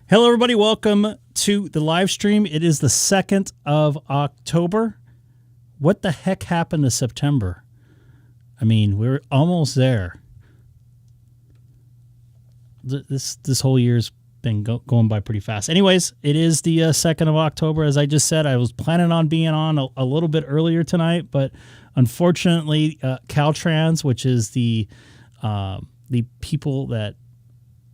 Hello, everybody. Welcome to the live stream. It is the 2nd of October. What the heck happened to September? I mean, we're almost there. This whole year's been going by pretty fast. Anyways, it is the 2nd of October. As I just said, I was planning on being on a little bit earlier tonight, but unfortunately, Caltrans, which is the people that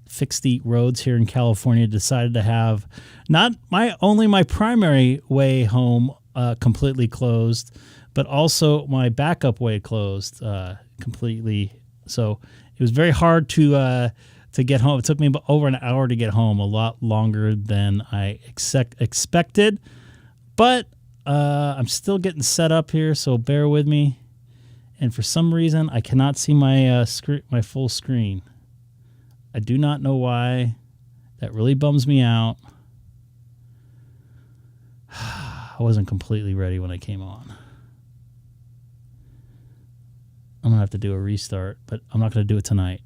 fix the roads here in California, decided to have not only my primary way home completely closed, but also my backup way closed completely. So it was very hard to get home. It took me over an hour to get home, a lot longer than I expected. But I'm still getting set up here, so bear with me. And for some reason, I cannot see my my full screen. I do not know why. That really bums me out. I wasn't completely ready when I came on. I'm going to have to do a restart, but I'm not going to do it tonight.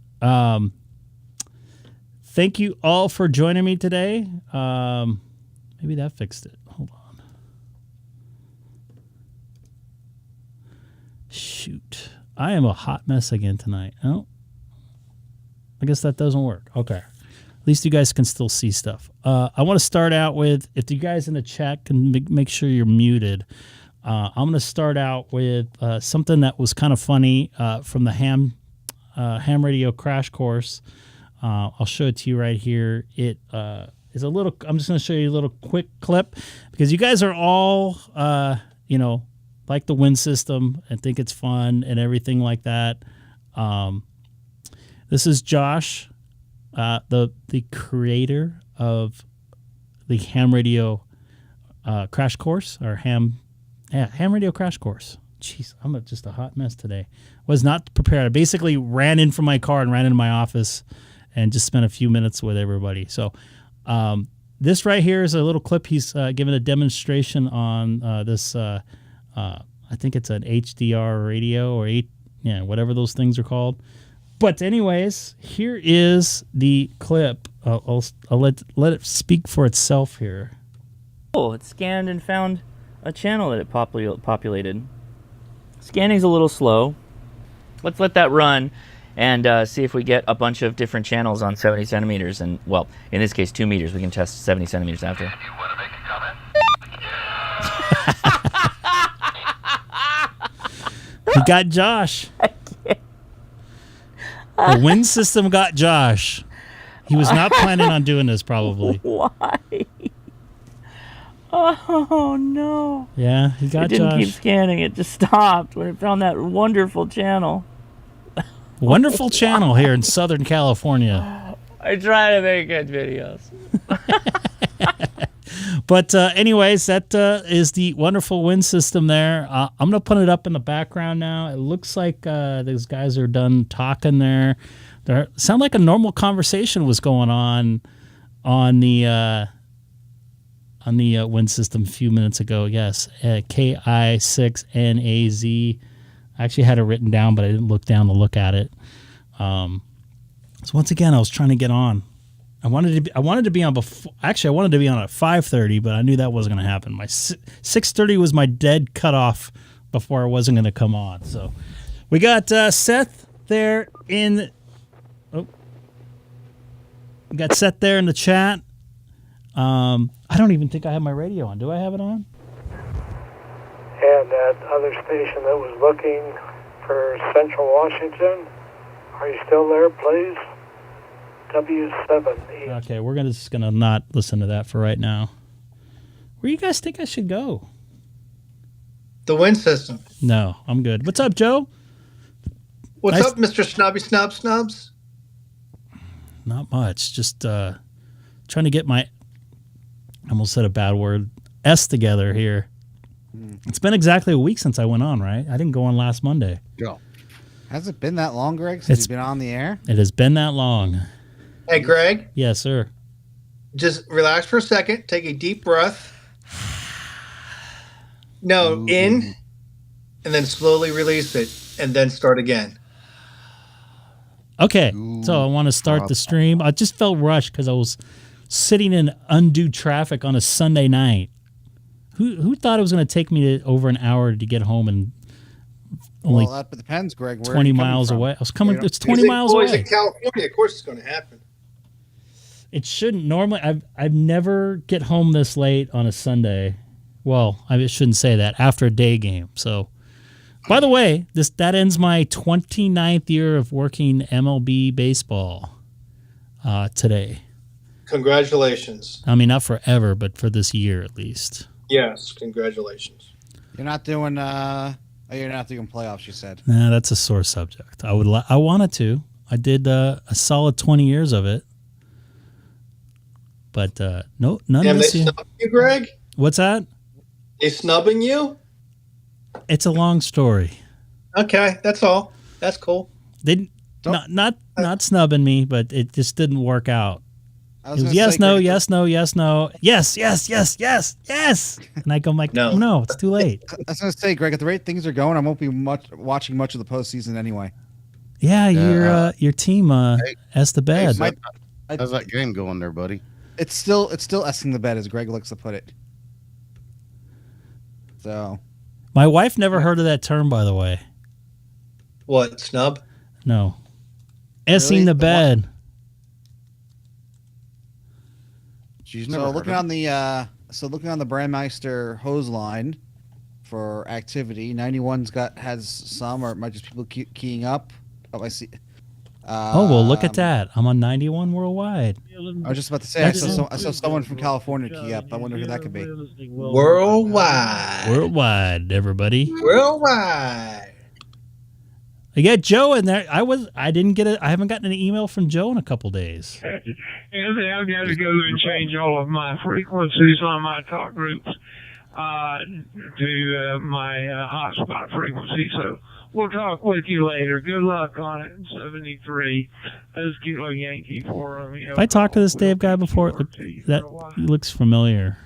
Thank you all for joining me today. Maybe that fixed it. Hold on. Shoot. I am a hot mess again tonight. Oh. I guess that doesn't work. Okay. At least you guys can still see stuff. I want to start out with, if you guys in the chat can make sure you're muted, I'm going to start out with something that was kind of funny from the ham radio crash course. I'll show it to you right here. It is a little, I'm just going to show you a little quick clip because you guys are all, like the Win system and think it's fun and everything like that. This is Josh, the creator of the ham radio crash course, or ham radio crash course. Jeez, I'm just a hot mess today. Was not prepared. I basically ran in from my car and ran into my office and just spent a few minutes with everybody. So this right here is a little clip. He's giving a demonstration on this, I think it's an HDR radio or whatever those things are called. But anyways, here is the clip. I'll let it speak for itself here. Oh, it scanned and found a channel that it populated. Scanning's a little slow. Let's let that run and see if we get a bunch of different channels on 70 centimeters. And, well, in this case, 2 meters. We can test 70 centimeters after. You want to make a comment? He got Josh. The Win system got Josh. He was not planning on doing this, probably. Why? Oh, no. Yeah, he got Josh. It didn't keep scanning. It just stopped when it found that wonderful channel. Wonderful channel here in Southern California. I try to make good videos. But anyways, that is the wonderful Win system there. I'm going to put it up in the background now. It looks like those guys are done talking there. Sound like a normal conversation was going on the Win system a few minutes ago. Yes, K6EGG. I actually had it written down, but I didn't look down to look at it. So once again, I was trying to get on. I wanted to be on before. Actually, I wanted to be on at 5:30, but I knew that wasn't going to happen. My 6:30 was my dead cutoff before I wasn't going to come on. So we got Seth there in. Oh, we got Seth there in the chat. I don't even think I have my radio on. Do I have it on? And that other station that was looking for Central Washington, are you still there, please? W7. Okay, we're just gonna not listen to that for right now. Where do you guys think I should go? The Win system. No, I'm good. What's up, Joe? What's up, Mr. Snobby Snubs? Not much. Just trying to get my, I almost said a bad word, S together here. It's been exactly a week since I went on, right? I didn't go on last Monday. Go. Has it been that long, Greg, since you've been on the air? It has been that long. Hey, Greg. Yes, sir. Just relax for a second. Take a deep breath. No, Ooh. in, and then slowly release it, and then start again. Okay, so I want to start the stream. I just felt rushed because I was sitting in undue traffic on a Sunday night. Who thought it was going to take me over an hour to get home and only Well, that depends, Greg. Where 20 are you coming miles from? away? I was coming. It's 20 He's miles away. in California. Of course, it's going to happen. It shouldn't normally. I've never get home this late on a Sunday. Well, I shouldn't say that after a day game. So, by the way, that ends my 29th year of working MLB baseball today. Congratulations. I mean, not forever, but for this year at least. Yes, congratulations. You're not doing. You're not doing playoffs. You said. Nah, that's a sore subject. I wanted to. I did a solid 20 years of it. But no, none Damn, this they year. snubbing you, Greg? What's that? They snubbing you? It's a long story. Okay, that's all. That's cool. They not snubbing me, but it just didn't work out. I It was was gonna yes, say, no, Greg, yes, no, yes, no, yes, yes, yes, yes, yes. And I go, like, no, it's too late. I was going to say, Greg, at the rate things are going, I won't be watching much of the postseason anyway. Yeah, your team has the bed. How's that game going there, buddy? It's still essing the bed, as Greg likes to put it. So, My wife never heard of that term, by the way. What, snub? No, essing Really? the bed. She's never so heard looking of on the Brandmeister hose line for activity, 91's has some, or it might just people keying up. Oh, I see. Oh well, look at that. I'm on 91 worldwide. I was just about to say, I saw someone from California key up. I wonder who that could be. Worldwide. Worldwide, everybody. Worldwide. I got Joe in there. I didn't get it. I haven't gotten an email from Joe in a couple days. I've got to go and change all of my frequencies on my talk groups to my hotspot frequency. So we'll talk with you later. Good luck on it. 73. Let's keep a Yankee for him. If I talked to this Dave guy before, that he looks familiar.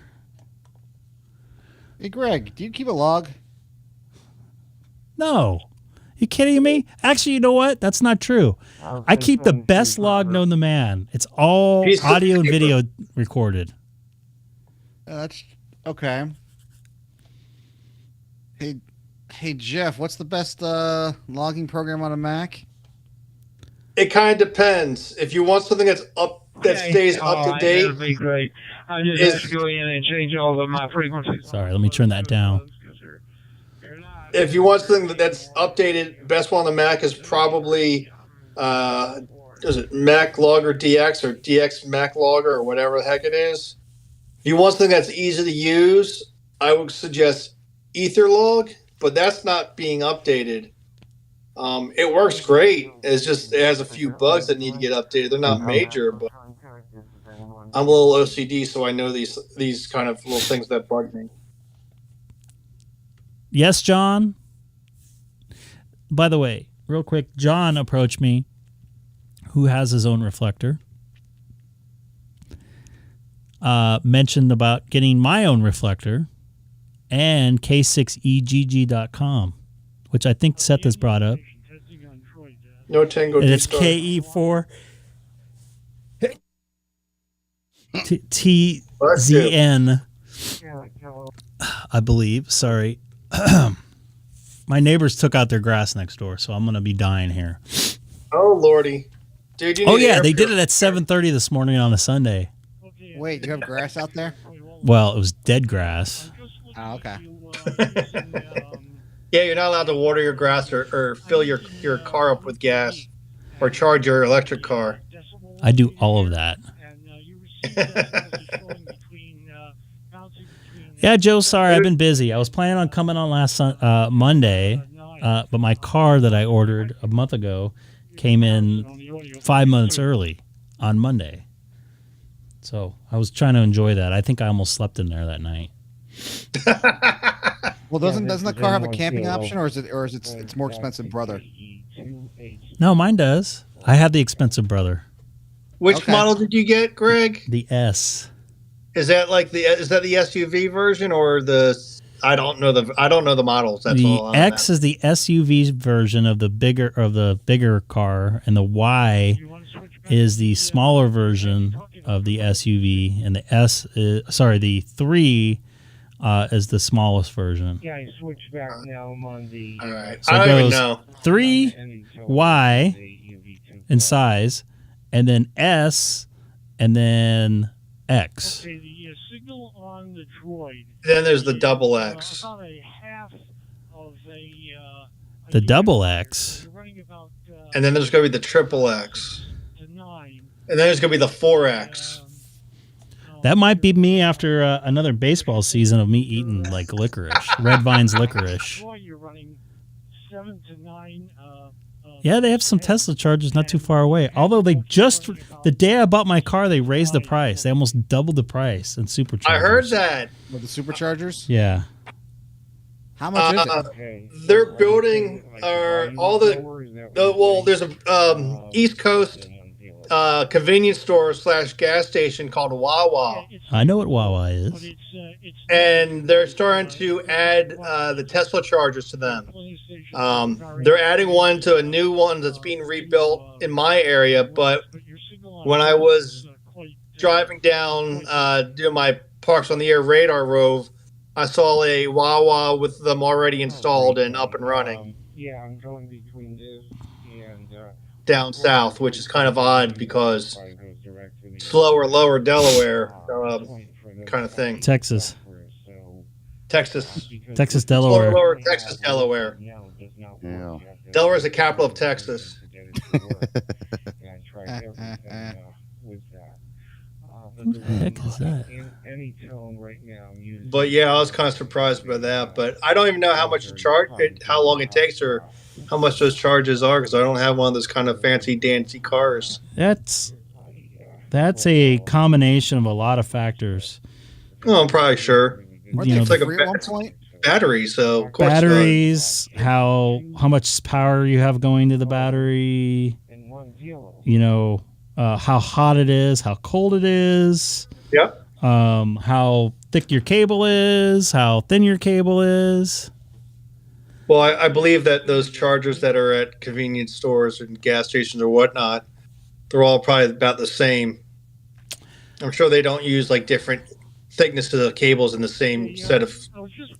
Hey, Greg, do you keep a log? No. You kidding me? Actually, you know what? That's not true. I keep the best log known to man. It's all audio and video recorded. That's okay. Hey, Jeff, what's the best logging program on a Mac? It kind of depends. If you want something that stays up to date, That'd be great. I just have to go in and change all of my frequencies. Sorry, let me turn that down. if you want something that's updated, best one on the Mac is probably is it Mac Logger DX or DX Mac Logger or whatever the heck it is. If you want something that's easy to use, I would suggest Etherlog, but that's not being updated. It works great. It's just it has a few bugs that need to get updated. They're not major, but I'm a little OCD, so I know these kind of little things that bug me. Yes, John. By the way, real quick, John approached me, who has his own reflector. Mentioned about getting my own reflector and K6EGG.com, which I think Seth has brought up. No Tango. And it's DStar. KE4 TZN, I believe. Sorry. My neighbors took out their grass next door, so I'm going to be dying here. Oh, Lordy. Dude, you need Oh, yeah, air they did it purifier. at 7:30 this morning on a Sunday. Wait, you have grass out there? Well, it was dead grass. Oh, okay. Yeah, you're not allowed to water your grass or fill your car up with gas or charge your electric car. I do all of that. Yeah, Joe, sorry, I've been busy. I was planning on coming on last Monday, but my car that I ordered a month ago came in 5 months early on Monday. So I was trying to enjoy that. I think I almost slept in there that night. Well, doesn't the car have a camping option, or is it's more expensive, brother? No, mine does. I have the expensive brother, Which Okay. model did you get, Greg? the S. Is that the SUV version or the? I don't know the models. That's The all. X is the SUV version of the bigger car, and the Y is the smaller version of the SUV, and the 3 is the smallest version. Yeah, I switched back now. I'm on the. All right. So I it don't even goes know. 3Y in size, and then S, and then X. Okay, the signal on the Droid. Then there's the double X. About a half of The double X. And then there's going to be the triple X. To 9. And then there's going to be the 4X. That might be me after another baseball season of me eating like licorice, Red Vine's licorice. You're running 7 to 9. Yeah, they have some Tesla chargers not too far away. Although they just, the day I bought my car, they raised the price. They almost doubled the price in superchargers. I heard that. With the superchargers? Yeah. How much is it? They're building all the well, there's a East Coast convenience store / gas station called Wawa. I know what Wawa is. And they're starting to add the Tesla chargers to them. They're adding one to a new one that's being rebuilt in my area. But when I was driving down doing my Parks on the Air radar rove, I saw a Wawa with them already installed and up and running. Yeah, I'm going between this and down south, which is kind of odd because slower, lower Delaware kind of thing. Texas, Slower, Delaware. lower Texas, Delaware. Yeah. Delaware is the capital of Texas. Who the heck is that? But yeah, I was kind of surprised by that. But I don't even know how much to charge it, how long it takes, or how much those charges are, because I don't have one of those kind of fancy dancy cars. That's a combination of a lot of factors. Well, I'm probably sure. You know, It's like a free at one point? battery, so of course batteries, how much power you have going to the battery, you know, how hot it is, how cold it is, Yep. how thick your cable is, how thin your cable is. Well, I believe that those chargers that are at convenience stores and gas stations or whatnot, they're all probably about the same. I'm sure they don't use like different thicknesses of cables in the same set of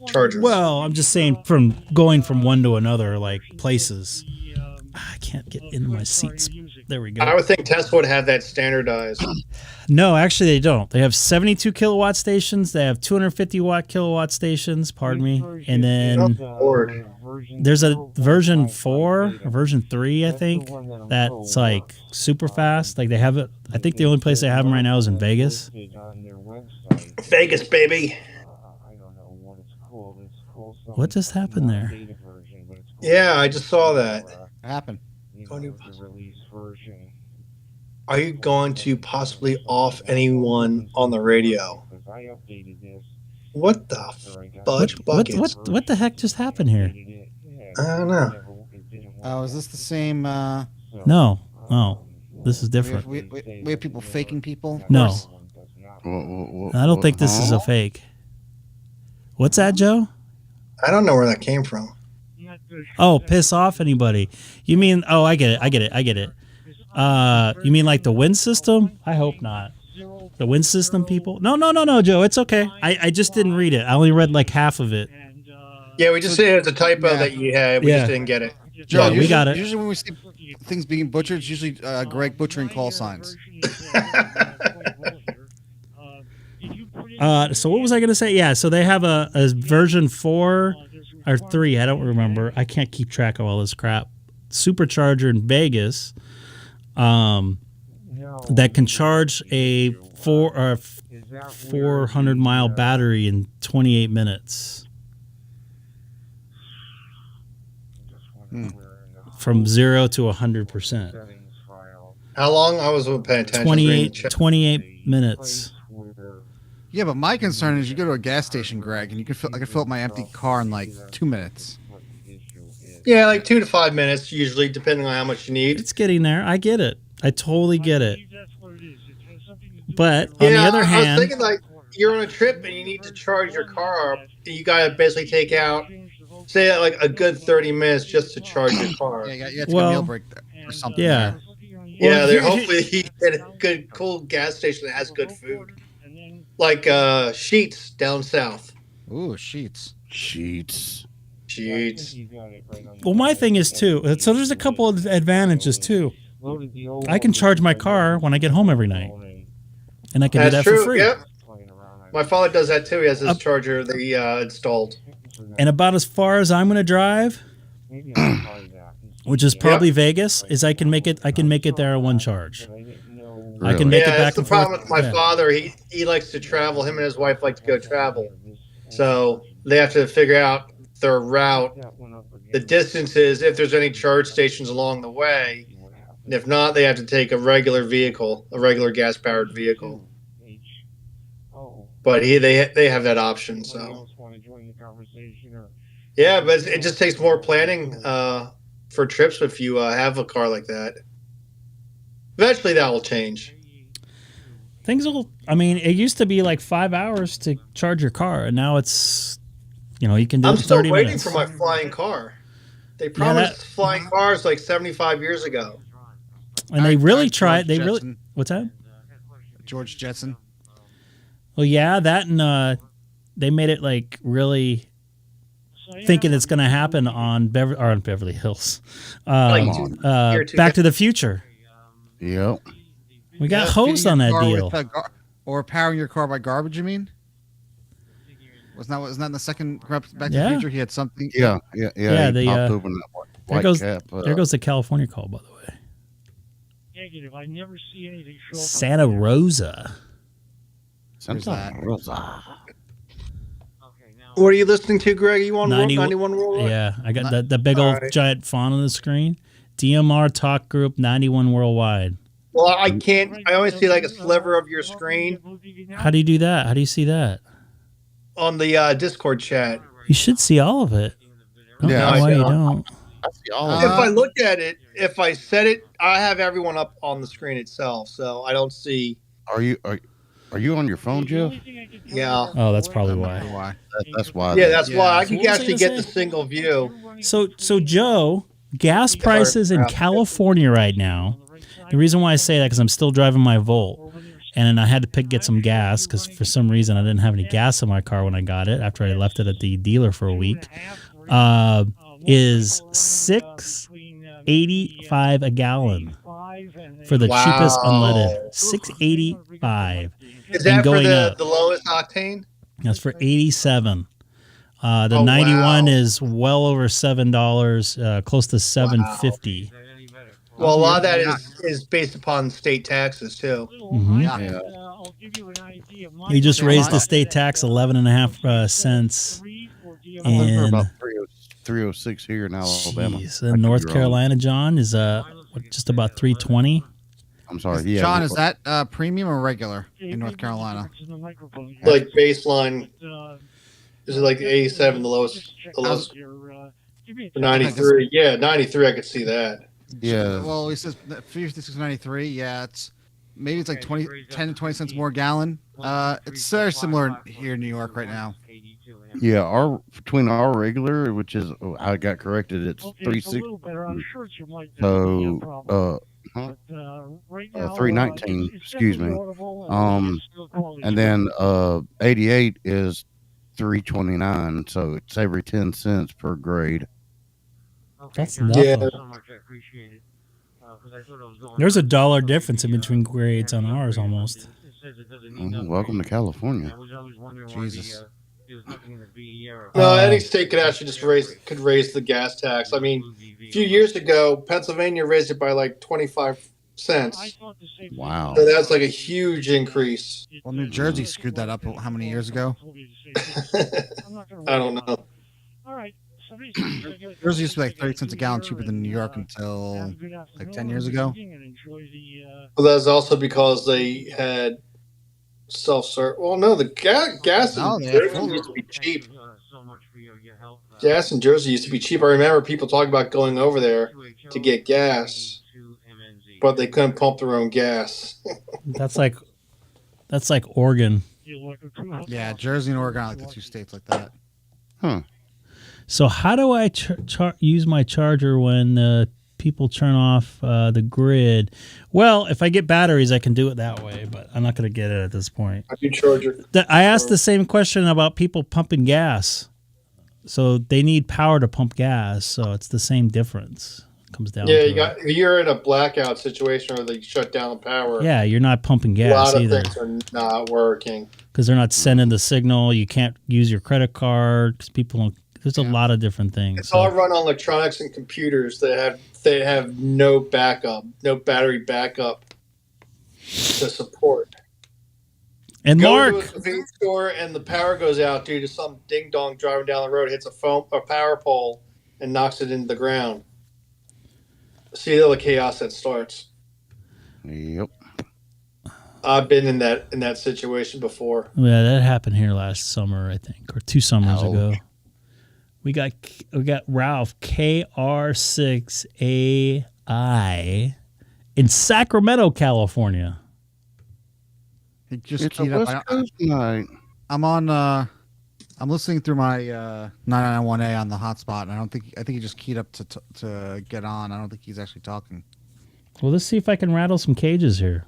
chargers. Well, I'm just saying from going from one to another, like places. I can't get into my seats. There we go. I would think Tesla would have that standardized. No, actually they don't. They have 72 kilowatt stations. They have 250 kilowatt stations, pardon me. And then there's a version 4 or version 3, I think, that's like super fast. Like they have it. I think the only place they have them right now is in Vegas. Vegas, baby. What just happened there? Yeah, I just saw that. What happened? Are you going to possibly off anyone on the radio? What the fudge buckets? What the heck just happened here? I don't know. Oh, is this the same? No, this is different. We have people faking people? No, I don't think this is a fake. What's that, Joe? I don't know where that came from. Oh, piss off anybody. You mean, oh, I get it. You mean like the wind system? I hope not. The wind system people? No, Joe, it's okay. I just didn't read it. I only read like half of it. Yeah, we just say it's a typo that you had. We just didn't get it. Joe, we got it. Usually when we see things being butchered, it's usually Greg butchering call signs. So what was I going to say? Yeah, so they have a version 4 or 3, I don't remember. I can't keep track of all this crap. Supercharger in Vegas that can charge a 400-mile battery in 28 minutes. From 0 to 100%. How long? I was paying attention. 28 minutes. Yeah, but my concern is you go to a gas station, Greg, and I could fill up my empty car in like 2 minutes. Yeah, like 2 to 5 minutes usually, depending on how much you need. It's getting there. I get it. I totally get it. But on the other hand, I was thinking like you're on a trip and you need to charge your car up. You got to basically take out, say, like a good 30 minutes just to charge your car. Yeah, you have to get a meal break or something. Yeah. Yeah, here- hopefully he get a good, cool gas station that has good food, like Sheets down south. Ooh, sheets. Sheets. Sheets. Well, my thing is too. So there's a couple of advantages too. I can charge my car when I get home every night, and I can do That's that true. for free. Yep. My father does that too. He has his charger that he installed. And about as far as I'm going to drive, which is probably Vegas, is I can make it. I can make it there on one charge. I can make it back that's the and problem forth. with my father. He likes to travel. Him and his wife like to go travel, so they have to figure out their route, the distances, if there's any charge stations along the way, and if not, they have to take a regular vehicle, a regular gas powered vehicle. But they have that option. So yeah, but it just takes more planning for trips if you have a car like that. Eventually, that will change. Things will. I mean, it used to be like 5 hours to charge your car, and now it's, you can do it I'm in still 30 waiting minutes. for my flying car. They promised flying cars like 75 years ago. And they really George tried. They really. Jetson. What's that? George Jetson. Well, yeah, that and they made it like really thinking it's going to happen on Beverly Hills. Back to the Future. Yep. We got hosed on that deal. Or powering your car by garbage, you mean? Wasn't that in the second Back to the Future? He had something. Yeah. They popped open that white cap. There goes the California call, by the way. Negative. I never see anything show up. Santa Rosa. Santa Rosa. What are you listening to, Greg? You on 91 Worldwide? Yeah, I got the big old giant font on the screen. DMR Talk Group 91 Worldwide. Well, I can't. I always see like a sliver of your screen How do you do that? How do you see that? on the Discord chat. You should see all of it. I don't Yeah, know why I you see don't. I see all If of I look at it, if I set it, I have everyone up on the screen itself, so I don't see. it. Are you on your phone, Jeff? Yeah. Oh, that's probably why. Why? That's why. Yeah, that's why I So can what was I actually gonna get the say? single view. So Joe, gas prices in California right now. The reason why I say that because I'm still driving my Volt, and I had to get some gas because for some reason I didn't have any gas in my car when I got it after I left it at the dealer for a week. Is $6.85 a gallon for the cheapest unleaded. $6.85. Is that for going the up. lowest octane? That's for 87. The Oh, 91 wow. is well over $7, close to $7.50. Well, a lot of that is based upon state taxes too. Mm-hmm. Yeah. He just raised the state tax 11.5 cents They're in about 306 here in Alabama. Jeez, in North Carolina. John is just about 320. I'm sorry. Yeah. John, is that premium or regular in North Carolina? Like baseline, is it like 87, the lowest 93? Yeah, 93. I could see that. Yeah. Well, he says 56.93. Yeah, maybe it's like 10 to 20 cents more a gallon. It's very similar here in New York right now. Yeah. Between our regular, which is I got corrected. It's 360. So 319. Excuse me. And then 88 is 329. So it's every 10 cents per grade. That's nothing. Yeah. There's $1 difference in between grades on ours almost. Welcome to California. Jesus. No, any state could actually just raise the gas tax. I mean, a few years ago, Pennsylvania raised it by like 25 cents. Wow. So that's like a huge increase. Well, New Jersey screwed that up how many years ago? I don't know. Jersey used to be like 30 cents a gallon cheaper than New York until like 10 years ago. Well, that's also because they had self-serve. Well, no, the gas No, in they had Jersey full- used to be cheap. Gas in Jersey used to be cheap. I remember people talking about going over there to get gas, but they couldn't pump their own gas. That's like Oregon. Yeah, Jersey and Oregon are like the two states like that. Huh. So how do I use my charger when people turn off the grid? Well, if I get batteries, I can do it that way, but I'm not going to get it at this point. How do you charge your? I asked the same question about people pumping gas. So they need power to pump gas, so it's the same difference. It comes down to you're in a blackout situation where they shut down the power. Yeah, you're not pumping gas either. A lot of either. things are not working. Because they're not sending the signal. You can't use your credit card because people don't. There's a lot of different things. It's all run on electronics and computers that have no backup, no battery backup to support. And Go Mark, to a convenience store and the power goes out due to some ding dong driving down the road, hits a power pole, and knocks it into the ground. See all the chaos that starts. Yep. I've been in that situation before. yeah, that happened here last summer, I think, or 2 summers ago. We got Ralph KR6AI in Sacramento, California. It just It's a keyed up. West Coast night. I'm on. I'm listening through my 991A on the hotspot, and I think he just keyed up to get on. I don't think he's actually talking. Well, let's see if I can rattle some cages here.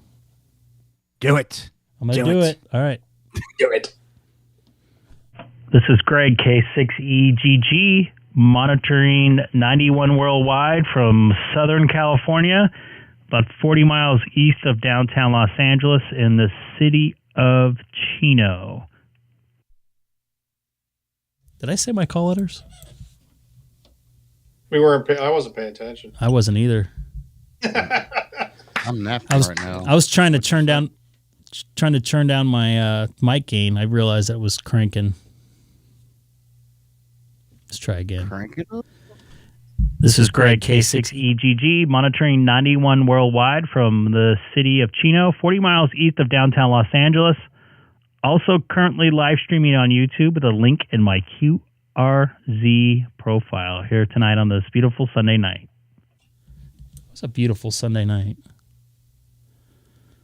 Do it. I'm gonna do it. All right. Do it. This is Greg, K6EGG, monitoring 91 worldwide from Southern California, about 40 miles east of downtown Los Angeles in the city of Chino. Did I say my call letters? I wasn't paying attention. I wasn't either. I'm napping right now. I was trying to turn down my mic gain. I realized that was cranking. Let's try again. Crank it up. This is Greg, K6EGG, monitoring 91 worldwide from the city of Chino, 40 miles east of downtown Los Angeles. Also currently live streaming on YouTube with a link in my QRZ profile here tonight on this beautiful Sunday night. It's a beautiful Sunday night.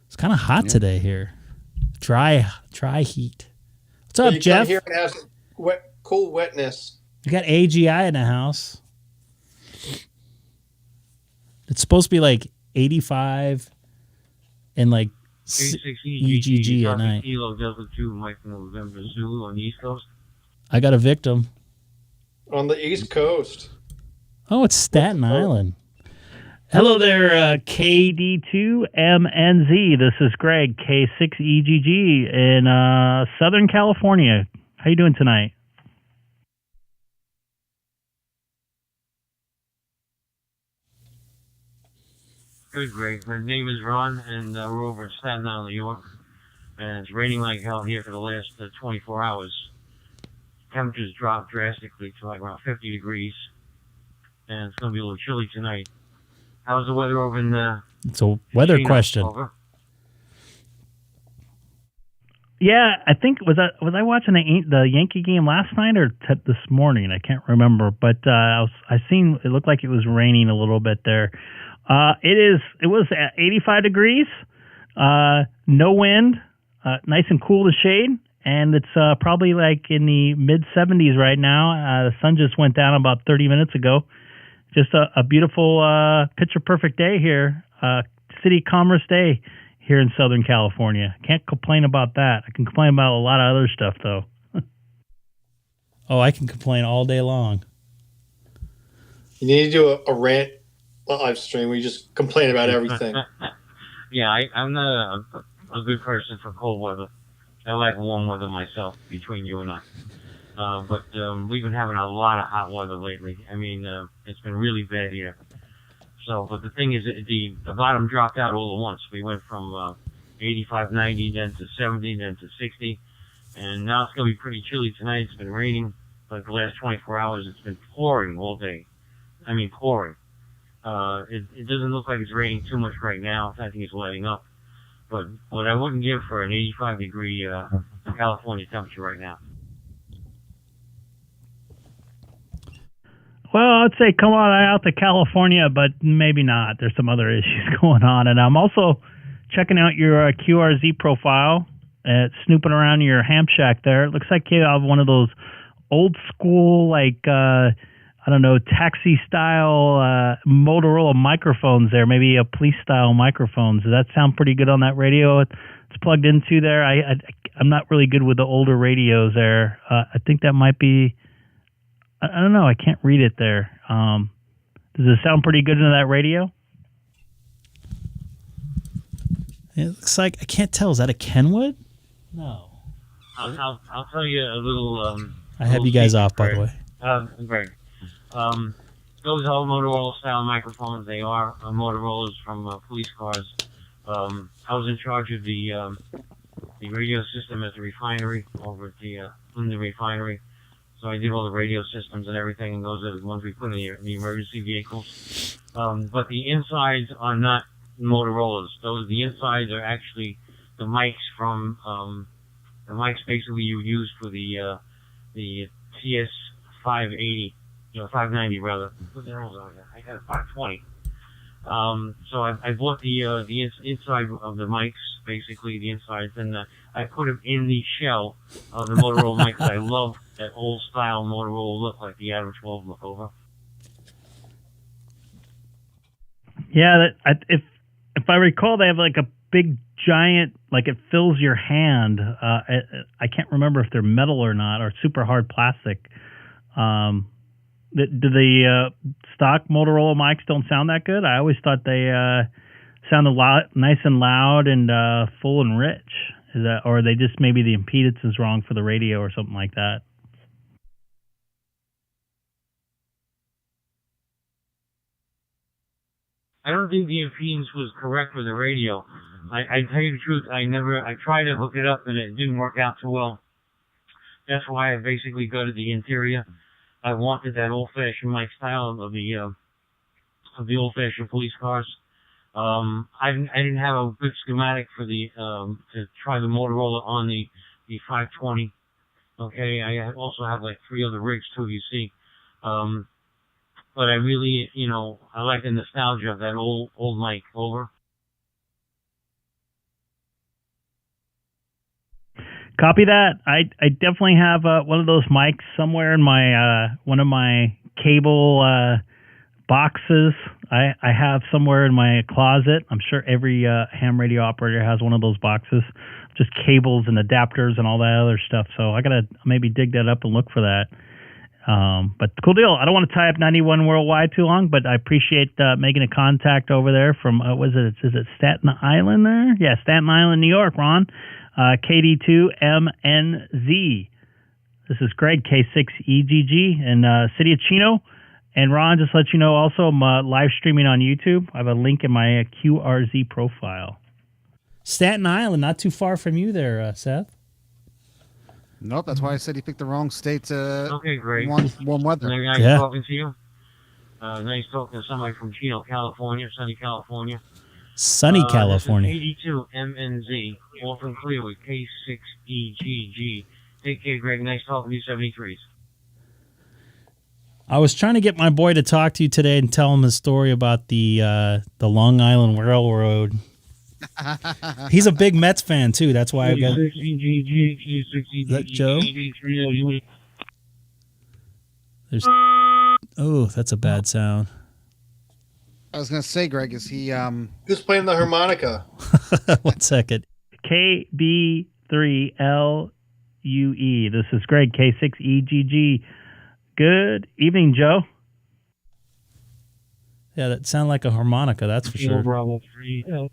It's kind of hot today here. Dry heat. What's up, Jeff? Here it has cool wetness. You got AGI in the house. It's supposed to be like 85 and like EGG at night. Kilo Delta 2 Mike November Zulu on the East Coast. I got a victim. On the East Coast. Oh, it's Staten Island. Hello there, KD2MNZ. This is Greg, K6EGG in Southern California. How you doing tonight? Good, Greg. My name is Ron, and we're over in Staten Island, New York. And it's raining like hell here for the last 24 hours. Temperatures dropped drastically to like around 50 degrees. And it's going to be a little chilly tonight. How's the weather over in It's a weather Chino? question. Over? Yeah, I think was I watching the Yankee game last night or this morning? I can't remember, but it looked like it was raining a little bit there. It was at 85 degrees, no wind, nice and cool to shade, and it's probably like in the mid 70s right now. The sun just went down about 30 minutes ago. Just a beautiful picture perfect day here, City Commerce Day here in Southern California. Can't complain about that. I can complain about a lot of other stuff though. Oh, I can complain all day long. You need to do a rant live stream where you just complain about everything. Yeah, I'm not a good person for cold weather. I like warm weather myself, between you and I. But we've been having a lot of hot weather lately. I mean, it's been really bad here. So, but the thing is, the bottom dropped out all at once. We went from 85, 90, then to 70, then to 60. And now it's going to be pretty chilly tonight. It's been raining. But the last 24 hours, it's been pouring all day. I mean, pouring. It doesn't look like it's raining too much right now. I think it's letting up. But what I wouldn't give for an 85-degree California temperature right now. Well, I'd say come on out to California, but maybe not. There's some other issues going on. And I'm also checking out your QRZ profile, snooping around your ham shack there. It looks like you have one of those old school, like, I don't know, taxi-style Motorola microphones there, maybe a police-style microphones. Does that sound pretty good on that radio it's plugged into there? I'm not really good with the older radios there. I think that might be, I don't know, I can't read it there. Does it sound pretty good into that radio? It looks like, I can't tell, is that a Kenwood? No. I'll tell you a little. I have you guys off, by the way. Greg. Those are Motorola style microphones. They are Motorola's from police cars. I was in charge of the radio system at the refinery over at the refinery. So I did all the radio systems and everything, and those are the ones we put in the emergency vehicles. But the insides are not Motorola's. The insides are actually the mics from the mics basically you use for the TS580, 590 rather. What the hell is that? I got a 520. So I bought the inside of the mics, basically the insides, and I put them in the shell of the Motorola mics. I love that old style Motorola look, like the Adam 12 look over. Yeah, if I recall, they have like a big giant, like it fills your hand. I can't remember if they're metal or not, or super hard plastic. Do the stock Motorola mics don't sound that good? I always thought they sounded nice and loud and full and rich. Is that, or are they just, maybe the impedance is wrong for the radio or something like that? I don't think the impedance was correct for the radio. I tell you the truth, I tried to hook it up and it didn't work out too well. That's why I basically gutted the interior. I wanted that old-fashioned mic style of the old-fashioned police cars. I didn't have a good schematic for to try the Motorola on the 520. Okay, I also have like 3 other rigs too, you see. But I really, I like the nostalgia of that old mic. Over. Copy that. I definitely have one of those mics somewhere in my one of my cable boxes. I have somewhere in my closet. I'm sure every ham radio operator has one of those boxes, just cables and adapters and all that other stuff. So I gotta maybe dig that up and look for that. But cool deal. I don't want to tie up 91 Worldwide too long, but I appreciate making a contact over there from, is it Staten Island there? Yeah, Staten Island, New York, Ron. KD2MNZ. This is Greg, K6EGG, in City of Chino. And Ron, just let you know also, I'm live streaming on YouTube. I have a link in my QRZ profile. Staten Island, not too far from you there, Seth. Nope, that's why I said he picked the wrong state. Okay, great. Warm weather. Nice talking to you. Nice talking to somebody from Chino, California, sunny California. Sunny California. This is KD2MNZ, often clear with K6EGG. Take care, Greg. Nice talking to you, 73s. I was trying to get my boy to talk to you today and tell him a story about the Long Island Railroad. He's a big Mets fan too. That's why I got. Is that Joe? There's. Oh, that's a bad sound. I was gonna say, Greg, is he? Who's playing the harmonica? 1 second. KB3LUE. This is Greg, K6EGG. Good evening, Joe. Yeah, that sounded like a harmonica. That's for sure. Bravo 3.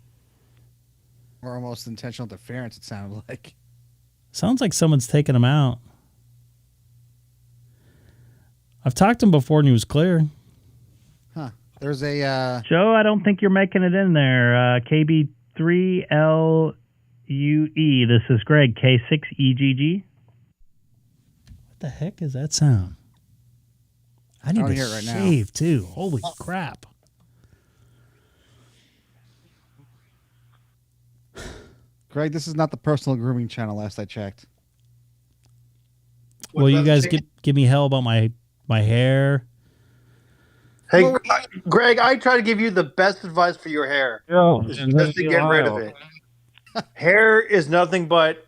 Or almost intentional interference, it sounded like. Sounds like someone's taking him out. I've talked to him before and he was clear. Huh. There's a... Joe, I don't think you're making it in there. KB3LUE. This is Greg, K6EGG. What the heck is that sound? I need to hear it right shave, too. Holy crap. Greg, this is not the personal grooming channel, last I checked. Well, you guys give me hell about my hair. Hey, Greg, I try to give you the best advice for your hair. Just to get rid of it. Hair is nothing but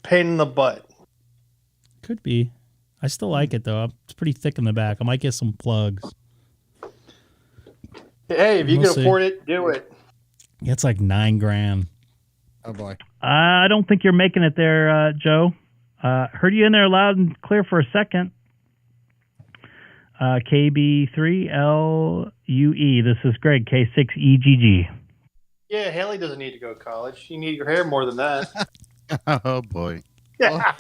pain in the butt. Could be. I still like it though. It's pretty thick in the back. I might get some plugs. Hey, if you We'll can see. afford it, do it. Yeah, it's like $9,000. Oh boy. I don't think you're making it there, Joe. Heard you in there loud and clear for a second. KB3LUE. This is Greg, K6EGG. Yeah, Haley doesn't need to go to college. You need your hair more than that. Oh boy. Yeah.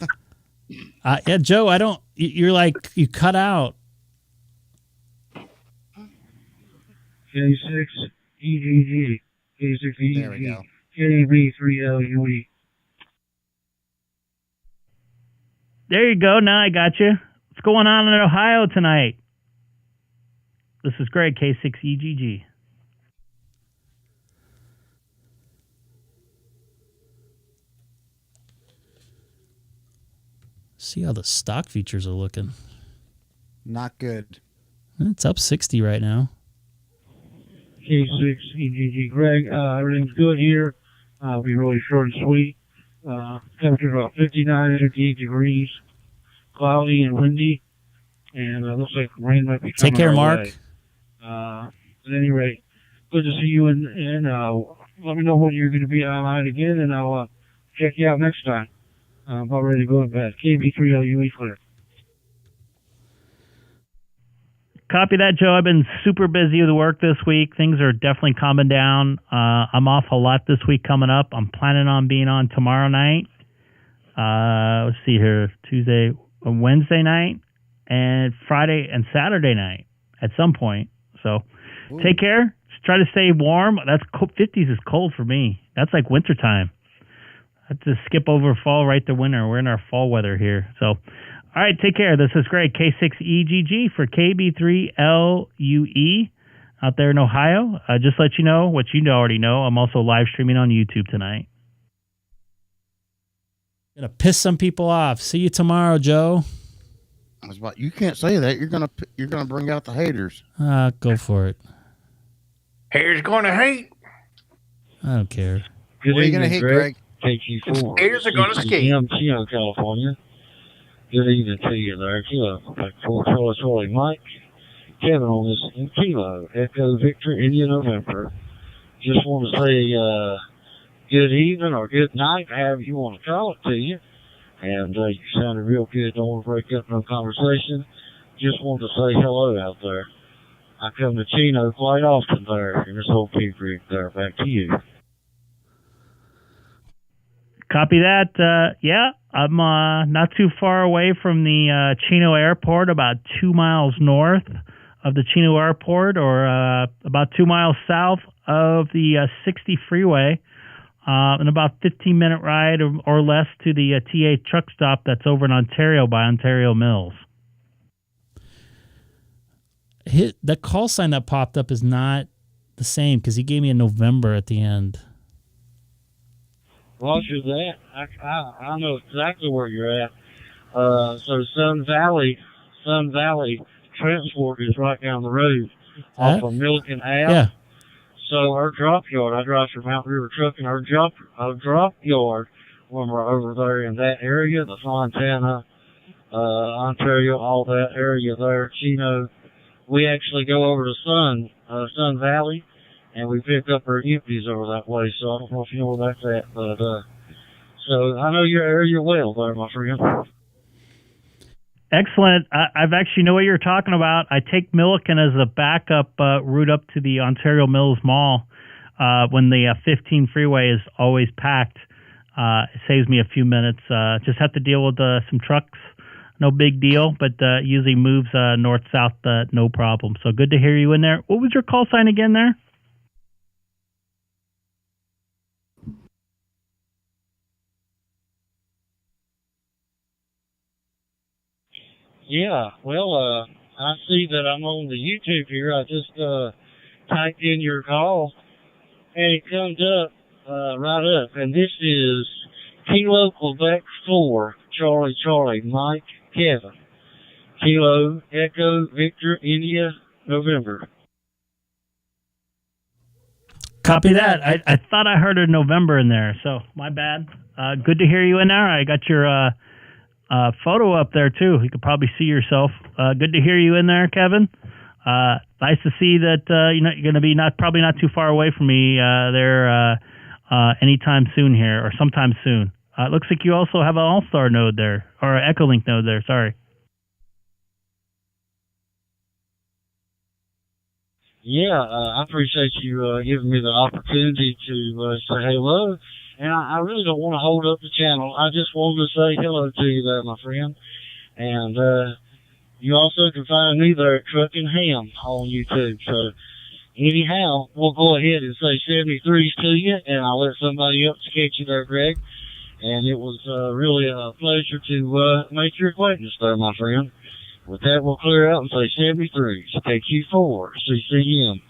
Yeah, Joe, I don't. You're like, you cut out. K6EGG. K6EGG. There we go. KB3LUE. There you go. Now I got you. What's going on in Ohio tonight? This is Greg, K6EGG. See how the stock features are looking. Not good. It's up 60 right now. K6EGG. Greg, everything's good here. I'll be really short and sweet. Temperature about 59, 58 degrees. Cloudy and windy. And looks like rain might be coming Take care, our Mark. way. At any rate, good to see you, and let me know when you're going to be online again, and I'll check you out next time. I'm about ready to go to bed. KB3LUE clear. Copy that, Joe. I've been super busy with work this week. Things are definitely calming down. I'm off a lot this week coming up. I'm planning on being on tomorrow night. Let's see here. Tuesday, Wednesday night, and Friday and Saturday night at some point. So take care. Just try to stay warm. That's 50s is cold for me. That's like wintertime. I have to skip over fall right to winter. We're in our fall weather here. So, all right, take care. This is Greg, K6EGG for KB3LUE out there in Ohio. Just let you know what you already know. I'm also live streaming on YouTube tonight. Gonna piss some people off. See you tomorrow, Joe. I was about, you can't say that. You're gonna bring out the haters. Go for it. Haters gonna hate. I don't care. Good What are you going to evening, hate, Greg? KG4. Haters are gonna skate. Chino, California. Good evening to you there. Kilo, like Charlie Mike. Kevin on this Kilo. Echo Victor, India, November. Just want to say good evening or good night, however you want to call it to you. And you sounded real good. Don't want to break up no conversation. Just want to say hello out there. I come to Chino quite often there in this whole Pig Creek there. Back to you. Copy that. Yeah, I'm not too far away from the Chino Airport, about 2 miles north of the Chino Airport, or about 2 miles south of the 60 freeway, and about 15-minute ride or less to the TA truck stop that's over in Ontario by Ontario Mills. The call sign that popped up is not the same because he gave me a November at the end. Roger that. I know exactly where you're at. So Sun Valley Transport is right down the road off of Milliken Ave. Yeah. So our drop yard, I drive for Mountain River Trucking, our drop yard when we're over there in that area, the Fontana, Ontario, all that area there, Chino. We actually go over to Sun Valley, and we pick up our empties over that way. So I don't know if you know where that's at, but so I know your area well there, my friend. Excellent. I've actually know what you're talking about. I take Milliken as a backup route up to the Ontario Mills Mall when the 15 freeway is always packed. It saves me a few minutes. Just have to deal with some trucks. No big deal, but usually moves north-south, no problem. So good to hear you in there. What was your call sign again there? Yeah, well, I see that I'm on the YouTube here. I just typed in your call, and it comes up right up. And this is Kilo Quebec 4, Charlie, Mike, Kevin. Kilo Echo Victor India November. Copy that. I thought I heard a November in there, so my bad. Good to hear you in there. I got your photo up there too. You could probably see yourself. Good to hear you in there, Kevin. Nice to see that you're going to be probably not too far away from me there anytime soon here, or sometime soon. It looks like you also have an Allstar node there, or an Echolink node there. Sorry. Yeah, I appreciate you giving me the opportunity to say hello. And I really don't want to hold up the channel. I just wanted to say hello to you there, my friend. And you also can find me there at Truckin' Ham on YouTube. So anyhow, we'll go ahead and say 73s to you, and I'll let somebody else catch you there, Greg. And it was really a pleasure to make your acquaintance there, my friend. With that, we'll clear out and say 73s, KQ4, CCM.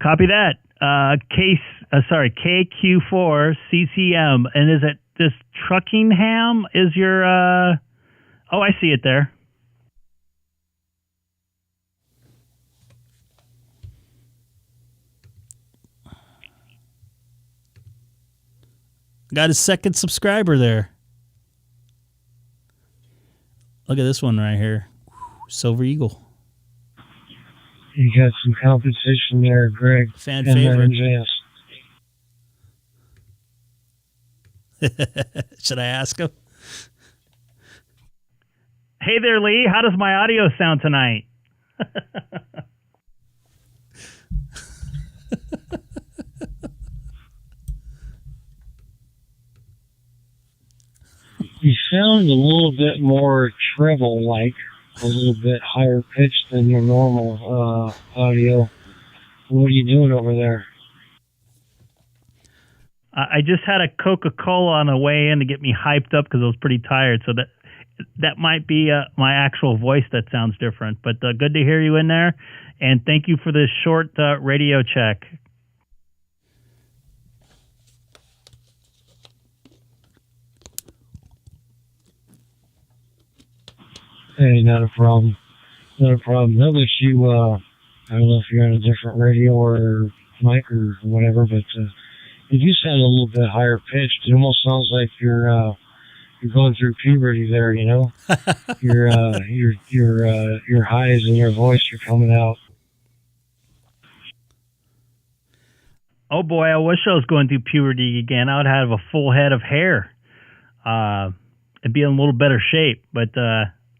Copy that. KQ4 CCM. And is it this Truckingham is your, oh, I see it there. Got a second subscriber there. Look at this one right here. Silver Eagle. You got some competition there, Greg. Fan favorite. Should I ask him? Hey there, Lee. How does my audio sound tonight? You sound a little bit more treble-like, a little bit higher pitched than your normal audio. What are you doing over there? I just had a Coca-Cola on the way in to get me hyped up because I was pretty tired. So that might be my actual voice that sounds different. But good to hear you in there. And thank you for this short radio check. Hey, not a problem. Not a problem. Notice you, I don't know if you're on a different radio or mic or whatever, but you do sound a little bit higher pitched. It almost sounds like you're going through puberty there, you know? your highs in your voice are coming out. Oh boy, I wish I was going through puberty again. I would have a full head of hair. And be in a little better shape, but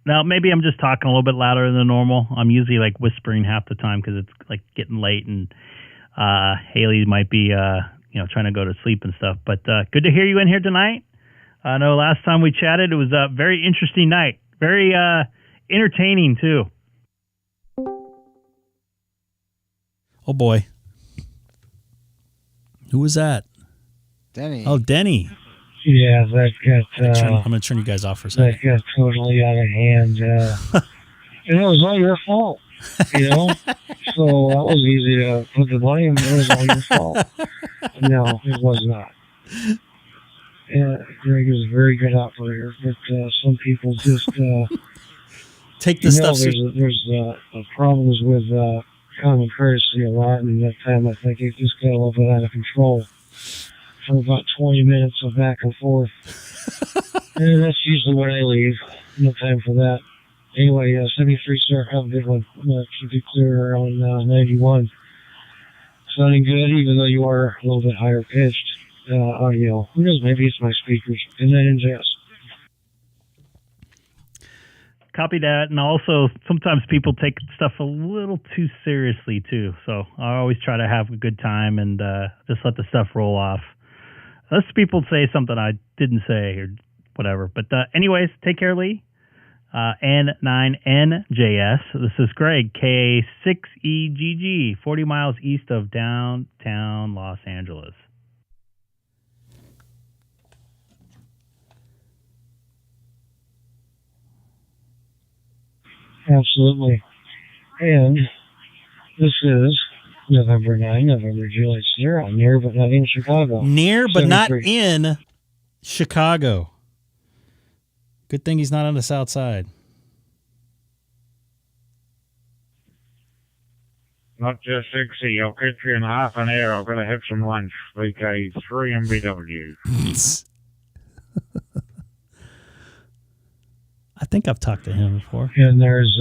now, maybe I'm just talking a little bit louder than normal. I'm usually like whispering half the time because it's like getting late, and Haley might be, trying to go to sleep and stuff. But good to hear you in here tonight. I know last time we chatted, it was a very interesting night, very entertaining too. Oh boy, who was that? Denny. Oh, Denny. Yeah, that got... I'm going to turn you guys off for a second. That got totally out of hand. And it was all your fault, you know? So that was easy to put the blame. It was all your fault. No, it was not. Yeah, Greg is a very good operator, but some people just... take the stuff... There's problems with common courtesy a lot, and that time I think it just got a little bit out of control. For about 20 minutes of back and forth. And that's usually when I leave. No time for that. Anyway, 73 sir, have a good one. Should be clear on 91. Sounding good, even though you are a little bit higher pitched audio. Who knows, maybe it's my speakers. And then ingest. Copy that. And also, sometimes people take stuff a little too seriously, too. So I always try to have a good time and just let the stuff roll off. Unless people say something I didn't say or whatever. But anyways, take care, Lee. N9NJS. This is Greg, K6EGG, 40 miles east of downtown Los Angeles. Absolutely. And this is November 9, November Juliet Sierra, near but not in Chicago. Near but not in Chicago. Good thing he's not on the south side. Not just 60. I'll catch you in half an hour. I'm going to have some lunch. VK3 MBW. I think I've talked to him before. And there's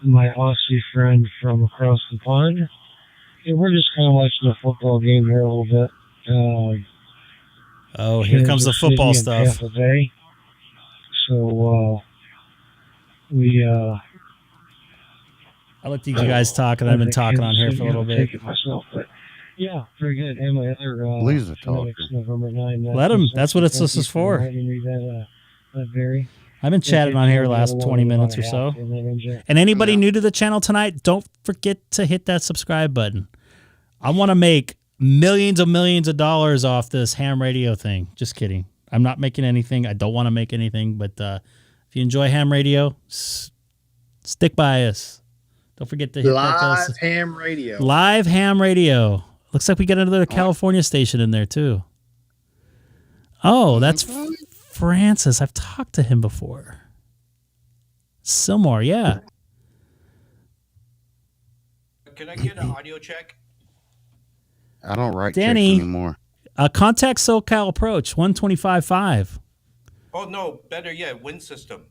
my Aussie friend from across the pond. And we're just kind of watching the football game here a little bit. Oh, here comes the football stuff. Tampa Bay. So we. I let you guys talk, and I've been talking on here for a little bit. Myself, but yeah, very good. And my other Lisa talking. November 9. Let him. That's what this is for. I've been chatting on here the last 20 minutes or so. And anybody new to the channel tonight, don't forget to hit that subscribe button. I want to make millions of dollars off this ham radio thing. Just kidding. I'm not making anything. I don't want to make anything. But if you enjoy ham radio, stick by us. Don't forget to hit Live ham radio. Live ham radio. Looks like we got another California station in there, too. Oh, that's Francis. I've talked to him before. Silmore, yeah. Can I get an audio check? I don't write Danny, checks anymore. Contact SoCal Approach 125.5. Oh, no. Better yet, wind system.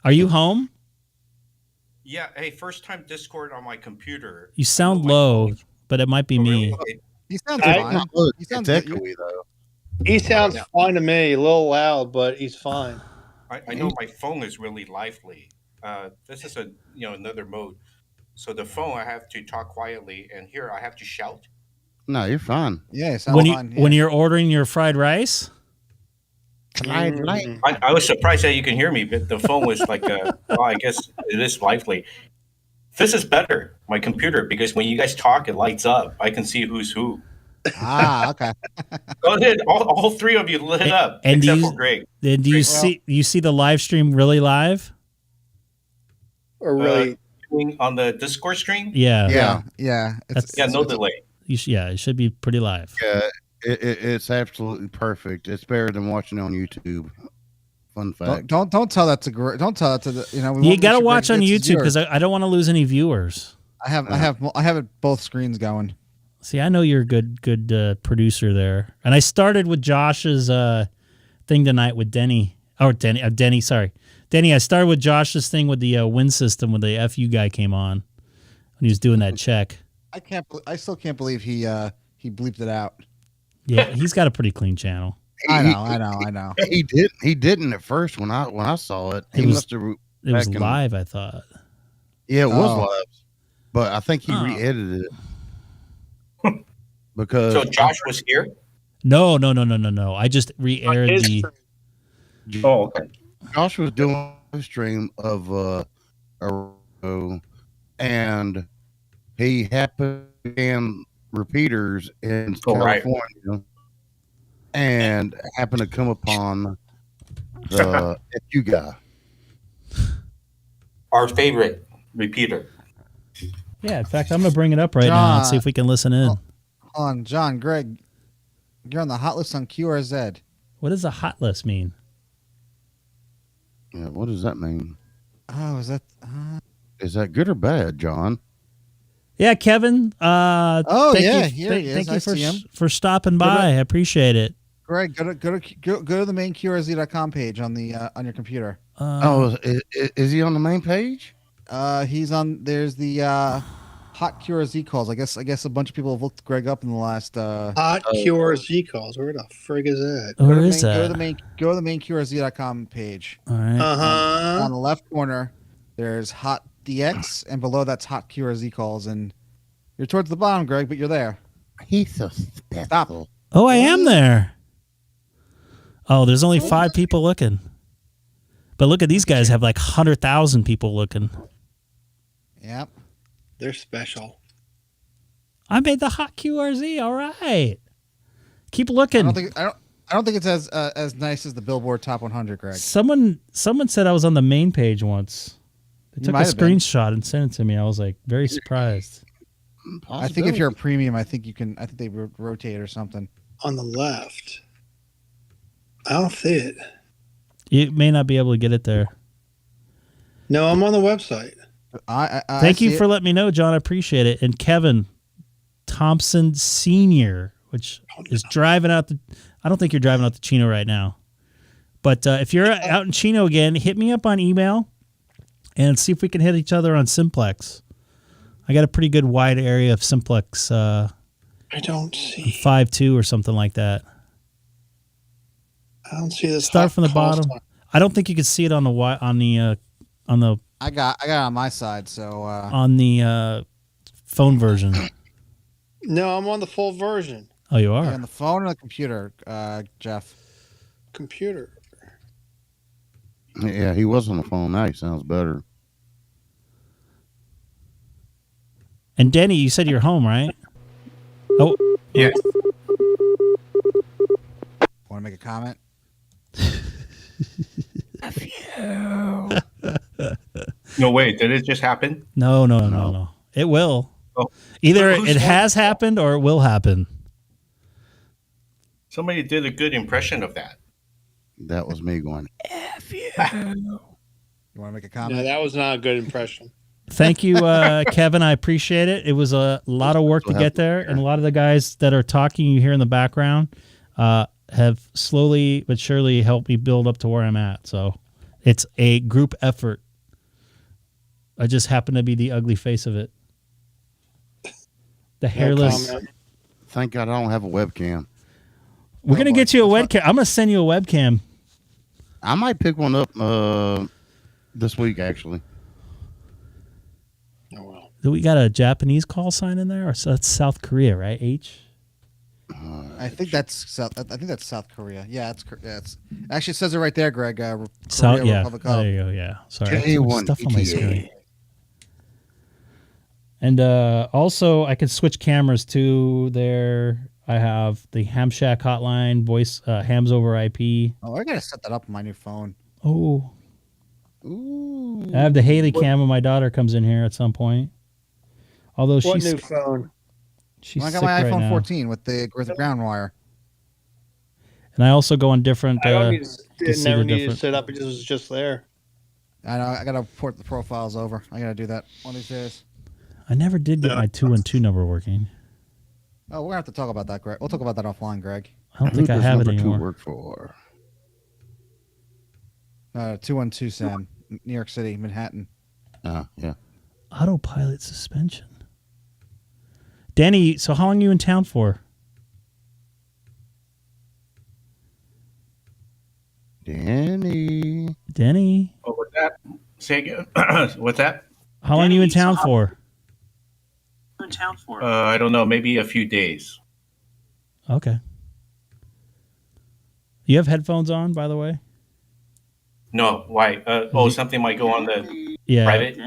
Are you home? Yeah. Hey, first time Discord on my computer. You sound low, but it might be me. Really? He sounds fine. He sounds It's echoey, though. He sounds fine to me. A little loud, but he's fine. I know my phone is really lively. This is another mode. So the phone, I have to talk quietly, and here I have to shout. No, you're fine. Yeah, it sounds fine. When you're ordering your fried rice? I was surprised that you can hear me, but the phone was like, well, I guess it is lively. This is better, my computer, because when you guys talk, it lights up. I can see who's who. Ah, okay. Go ahead. All three of you lit up, And except for Greg. Do you see the live stream really live? Or really on the Discord stream? Yeah. No delay. It should be pretty live. Yeah, it's absolutely perfect. It's better than watching on YouTube. Fun fact. Don't tell that to the You got to watch on YouTube because I don't want to lose any viewers. I have it both screens going. See, I know you're a good producer there, and I started with Josh's thing tonight with Denny. Denny. Sorry, Denny. I started with Josh's thing with the wind system when the FU guy came on when he was doing that check. I still can't believe he bleeped it out. Yeah, he's got a pretty clean channel. I know. He didn't at first when I saw it. It was live, I thought. Yeah, it was live, but I think he re-edited it. Because so Josh was here? No. I just re-aired the. Oh, okay. Josh was doing a stream of and he happened in repeaters in California, and happened to come upon the FU guy, our favorite repeater. Yeah, in fact, I'm gonna bring it up right now and see if we can listen in. On John, Greg, you're on the hot list on QRZ. What does a hot list mean? Yeah, what does that mean? Oh, is that good or bad, John? Yeah, Kevin. Thank you for stopping by. I appreciate it. Greg, go to the main QRZ.com page on your computer. Is he on the main page? He's on. There's the hot QRZ calls. I guess a bunch of people have looked Greg up in the last. Hot QRZ calls. Where the frig is that? Where is that? Go to the main QRZ.com page. All right. On the left corner, there's hot DX, and below that's hot QRZ calls, and you're towards the bottom, Greg, but you're there. He's so special. Stop. Oh, I am there. Oh, there's only 5 people looking. But look at these guys have like 100,000 people looking. Yep. They're special. I made the hot QRZ. All right. Keep looking. I don't think it's as nice as the Billboard Top 100, Greg. Someone said I was on the main page once. They took a screenshot and sent it to me. I was like very surprised. I think if you're a premium, I think they rotate or something. On the left. I don't see it. You may not be able to get it there. No, I'm on the website. Thank you for letting me know, John. I appreciate it. And Kevin Thompson Sr., which is driving out the... I don't think you're driving out to Chino right now. But if you're out in Chino again, hit me up on email and see if we can hit each other on Simplex. I got a pretty good wide area of Simplex. I don't see 5.2 or something like that. I don't see this. Start from the bottom. I don't think you can see it on the I got it on my side, so on the phone version. No, I'm on the full version. Oh, you are? on the phone or the computer, Jeff? Computer. Yeah, he was on the phone. Now he sounds better. And Denny, you said you're home, right? Oh, Yeah. Want to make a comment? No, wait. Did it just happen? No. It will. Oh. Either Who's it has happened or it will happen. Somebody did a good impression of that. That was me going. You want to make a comment? No, that was not a good impression. Thank you, Kevin. I appreciate it. It was a lot of work to get there, and a lot of the guys that are talking you hear in the background have slowly but surely helped me build up to where I'm at. So it's a group effort. I just happen to be the ugly face of it. The hairless. Thank God I don't have a webcam. We're going to get you a webcam. I'm going to send you a webcam. I might pick one up this week, actually. Oh, well. Do we got a Japanese call sign in there? Or so that's South Korea, right? H? I think that's South Korea. Yeah, it's actually it says it right there, Greg. Korea, yeah. Republic of. There you go. Yeah. Sorry. J1 Stuff on my ETA. screen. And also, I can switch cameras too. There, I have the Ham Shack hotline, voice hams over IP. Oh, I gotta set that up on my new phone. Oh, Ooh. I have the Haley cam when my daughter comes in here at some point. Although What she's new phone? she's I got sick my right iPhone now. 14 with the ground wire. And I also go on different. I don't need to to, see never the needed to different- set up. It was just there. I know. I gotta port the profiles over. I gotta do that one of these days. I never did get my 212 number working. Oh, we're gonna have to talk about that, Greg. We'll talk about that offline, Greg. I don't think I Who does have it number 2 anymore. work for? 212 Sam, New York City, Manhattan. Yeah. Autopilot suspension. Danny, so how long are you in town for? Danny. Oh, what's that? Say again. What's that? How long are you in town for? I don't know. Maybe a few days. Okay. You have headphones on, by the way? No, why? Something might go on the Yeah. private.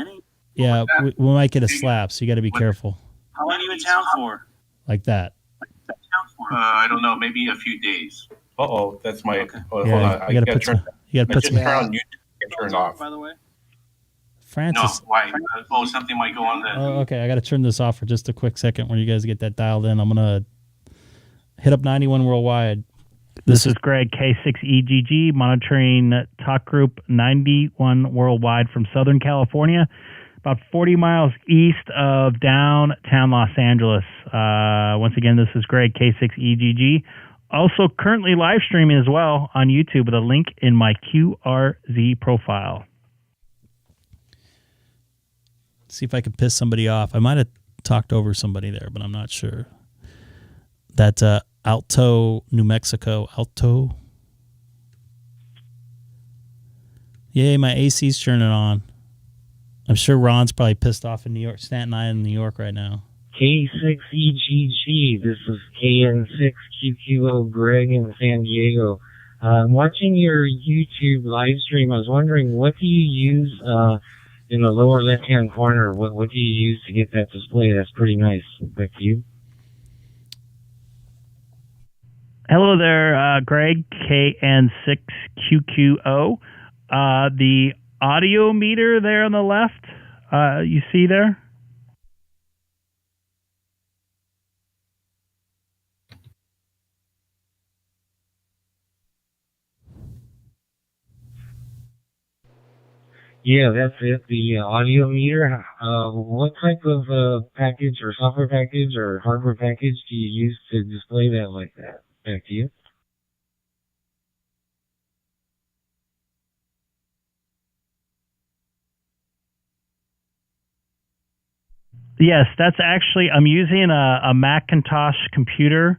Yeah, we might get a slap, so you got to be careful. How long are you in town for? Like that. I don't know. Maybe a few days. That's my. Okay. Oh, Yeah, hold on. you got to put some. You got to put Just some. turn on YouTube and turn it off. By the way. Francis. No, why? Something might go on the. Oh, okay. I got to turn this off for just a quick second when you guys get that dialed in. I'm going to hit up 91 Worldwide. This is Greg, K6EGG, monitoring Talk Group 91 Worldwide from Southern California, about 40 miles east of downtown Los Angeles. Once again, this is Greg, K6EGG. Also currently live streaming as well on YouTube with a link in my QRZ profile. See if I can piss somebody off. I might have talked over somebody there, but I'm not sure. That Alto, New Mexico. Alto. Yay, my AC's turning on. I'm sure Ron's probably pissed off in New York, Staten Island, New York right now. K6EGG, this is KN6QQO Greg in San Diego. Watching your YouTube live stream, I was wondering, what do you use in the lower left-hand corner? What do you use to get that display? That's pretty nice. Back to you. Hello there, Greg, KN6QQO. The audio meter there on the left, you see there? Yeah, that's it. The audio meter. What type of package or software package or hardware package do you use to display that like that? Back to you. Yes, that's actually, I'm using a Macintosh computer.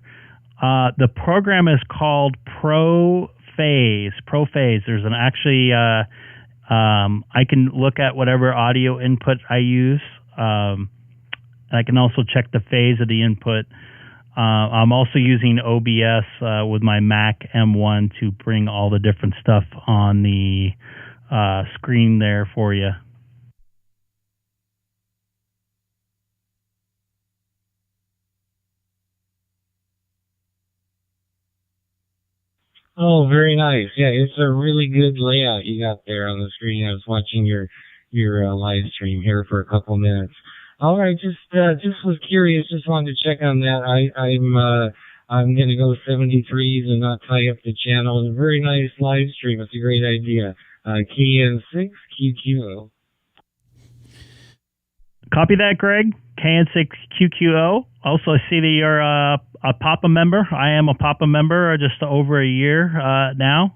The program is called ProPhase. There's an actually, I can look at whatever audio input I use. I can also check the phase of the input. I'm also using OBS with my Mac M1 to bring all the different stuff on the screen there for you. Oh, very nice. Yeah, it's a really good layout you got there on the screen. I was watching your live stream here for a couple minutes. All right, just was curious. Just wanted to check on that. I'm gonna go 73s and not tie up the channel. It's a very nice live stream. It's a great idea. KN6QQO. Copy that, Greg. KN6QQO. Also, I see that you're a Papa member. I am a Papa member just over a year now.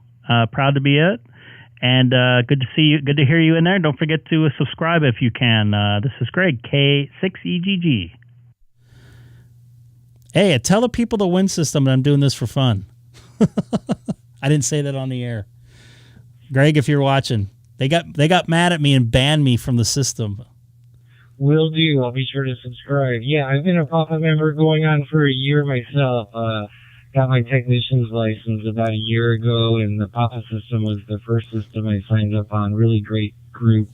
Proud to be it. And good to see you. Good to hear you in there. Don't forget to subscribe if you can. This is Greg, K6EGG. Hey, tell the people the Win System that I'm doing this for fun. I didn't say that on the air. Greg, if you're watching, they got mad at me and banned me from the system. Will do. I'll be sure to subscribe. Yeah, I've been a Papa member going on for a year myself. Got my technician's license about a year ago, and the Papa system was the first system I signed up on. Really great group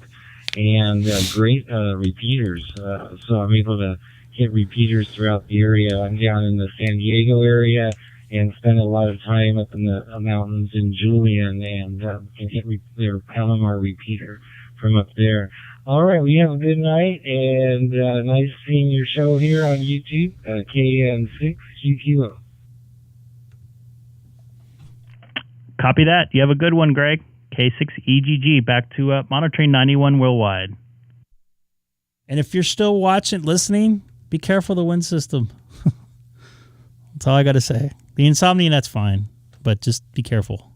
and great repeaters. So I'm able to hit repeaters throughout the area. I'm down in the San Diego area and spend a lot of time up in the mountains in Julian and can hit their Palomar repeater from up there. All right, we have a good night, and nice seeing your show here on YouTube, KN6QQO. Copy that. You have a good one, Greg. K6EGG, back to monitoring 91 worldwide. And if you're still watching, listening, be careful of the Win System. That's all I got to say. The insomnia, that's fine, but just be careful.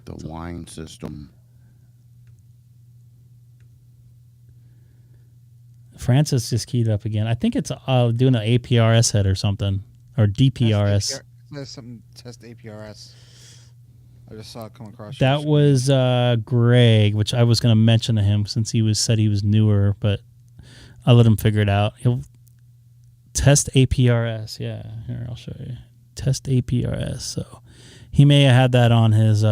The wine system. Francis just keyed up again. I think it's doing an APRS head or something, or DPRS. There's something test APRS. I just saw it come across. That was Greg, which I was going to mention to him since he said he was newer, but I let him figure it out. He'll test APRS. Yeah, here I'll show you. Test APRS. So he may have had that on his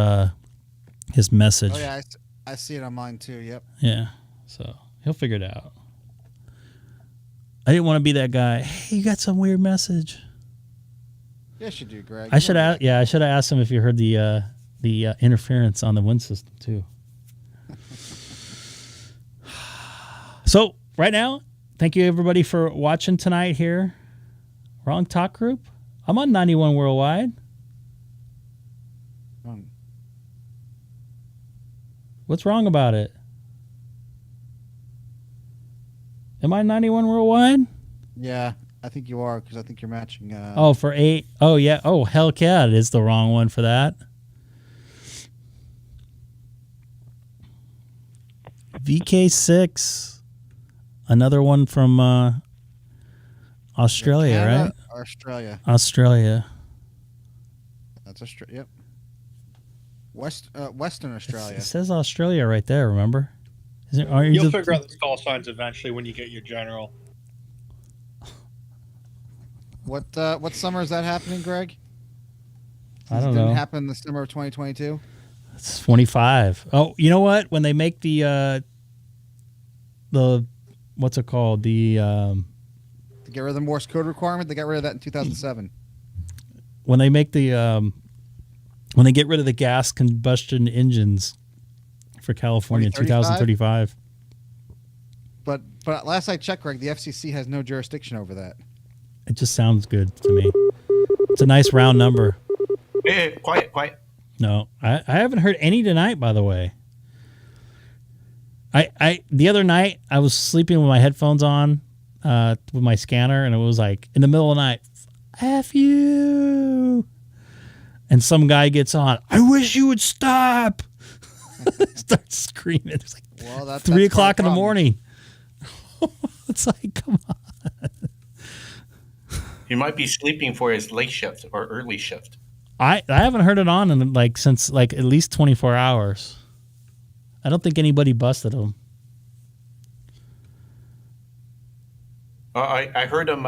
message. Oh yeah, I see it on mine too. Yep. Yeah, so he'll figure it out. I didn't want to be that guy. Hey, you got some weird message. Yes, you do, Greg. I should have asked him if you heard the interference on the Win System too. So right now, thank you everybody for watching tonight here. Wrong Talk Group. I'm on 91 Worldwide. What's wrong about it? Am I 91 Worldwide? Yeah, I think you are, because I think you're matching. For 8. Oh, yeah. Oh, hell yeah, it is the wrong one for that. VK6. Another one from Australia, Canada, right? Australia. Australia. That's Australia. Yep. Western Australia. It says Australia right there, remember? You'll figure out the call signs eventually when you get your general. What summer is that happening, Greg? I don't know. Didn't happen the summer of 2022. It's 25. Oh, you know what? When they make the what's it called? To get rid of the Morse code requirement, they got rid of that in 2007. When they make when they get rid of the gas combustion engines for California in 2035. But last I checked, Greg, the FCC has no jurisdiction over that. It just sounds good to me. It's a nice round number. Hey, quiet. No, I haven't heard any tonight, by the way. I the other night I was sleeping with my headphones on with my scanner, and it was like in the middle of the night, F you. And some guy gets on, I wish you would stop. Starts screaming. It's like Well, 3 o'clock in the morning. It's like, come on. He might be sleeping for his late shift or early shift. I haven't heard it on in like since like at least 24 hours. I don't think anybody busted him. I heard him.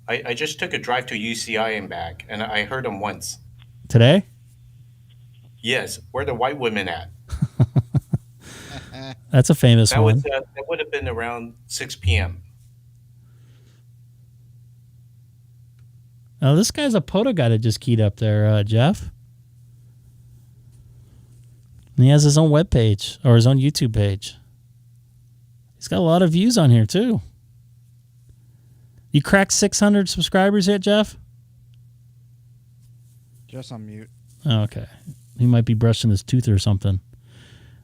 I just took a drive to UCI and back, and I heard him once. Today? Yes, where the white women at? That's a famous one. That would have been around 6 p.m. Now, this guy's a POTA guy that just keyed up there, Jeff. And he has his own webpage or his own YouTube page. He's got a lot of views on here, too. You cracked 600 subscribers yet, Jeff? Just on mute. Oh, okay. He might be brushing his tooth or something.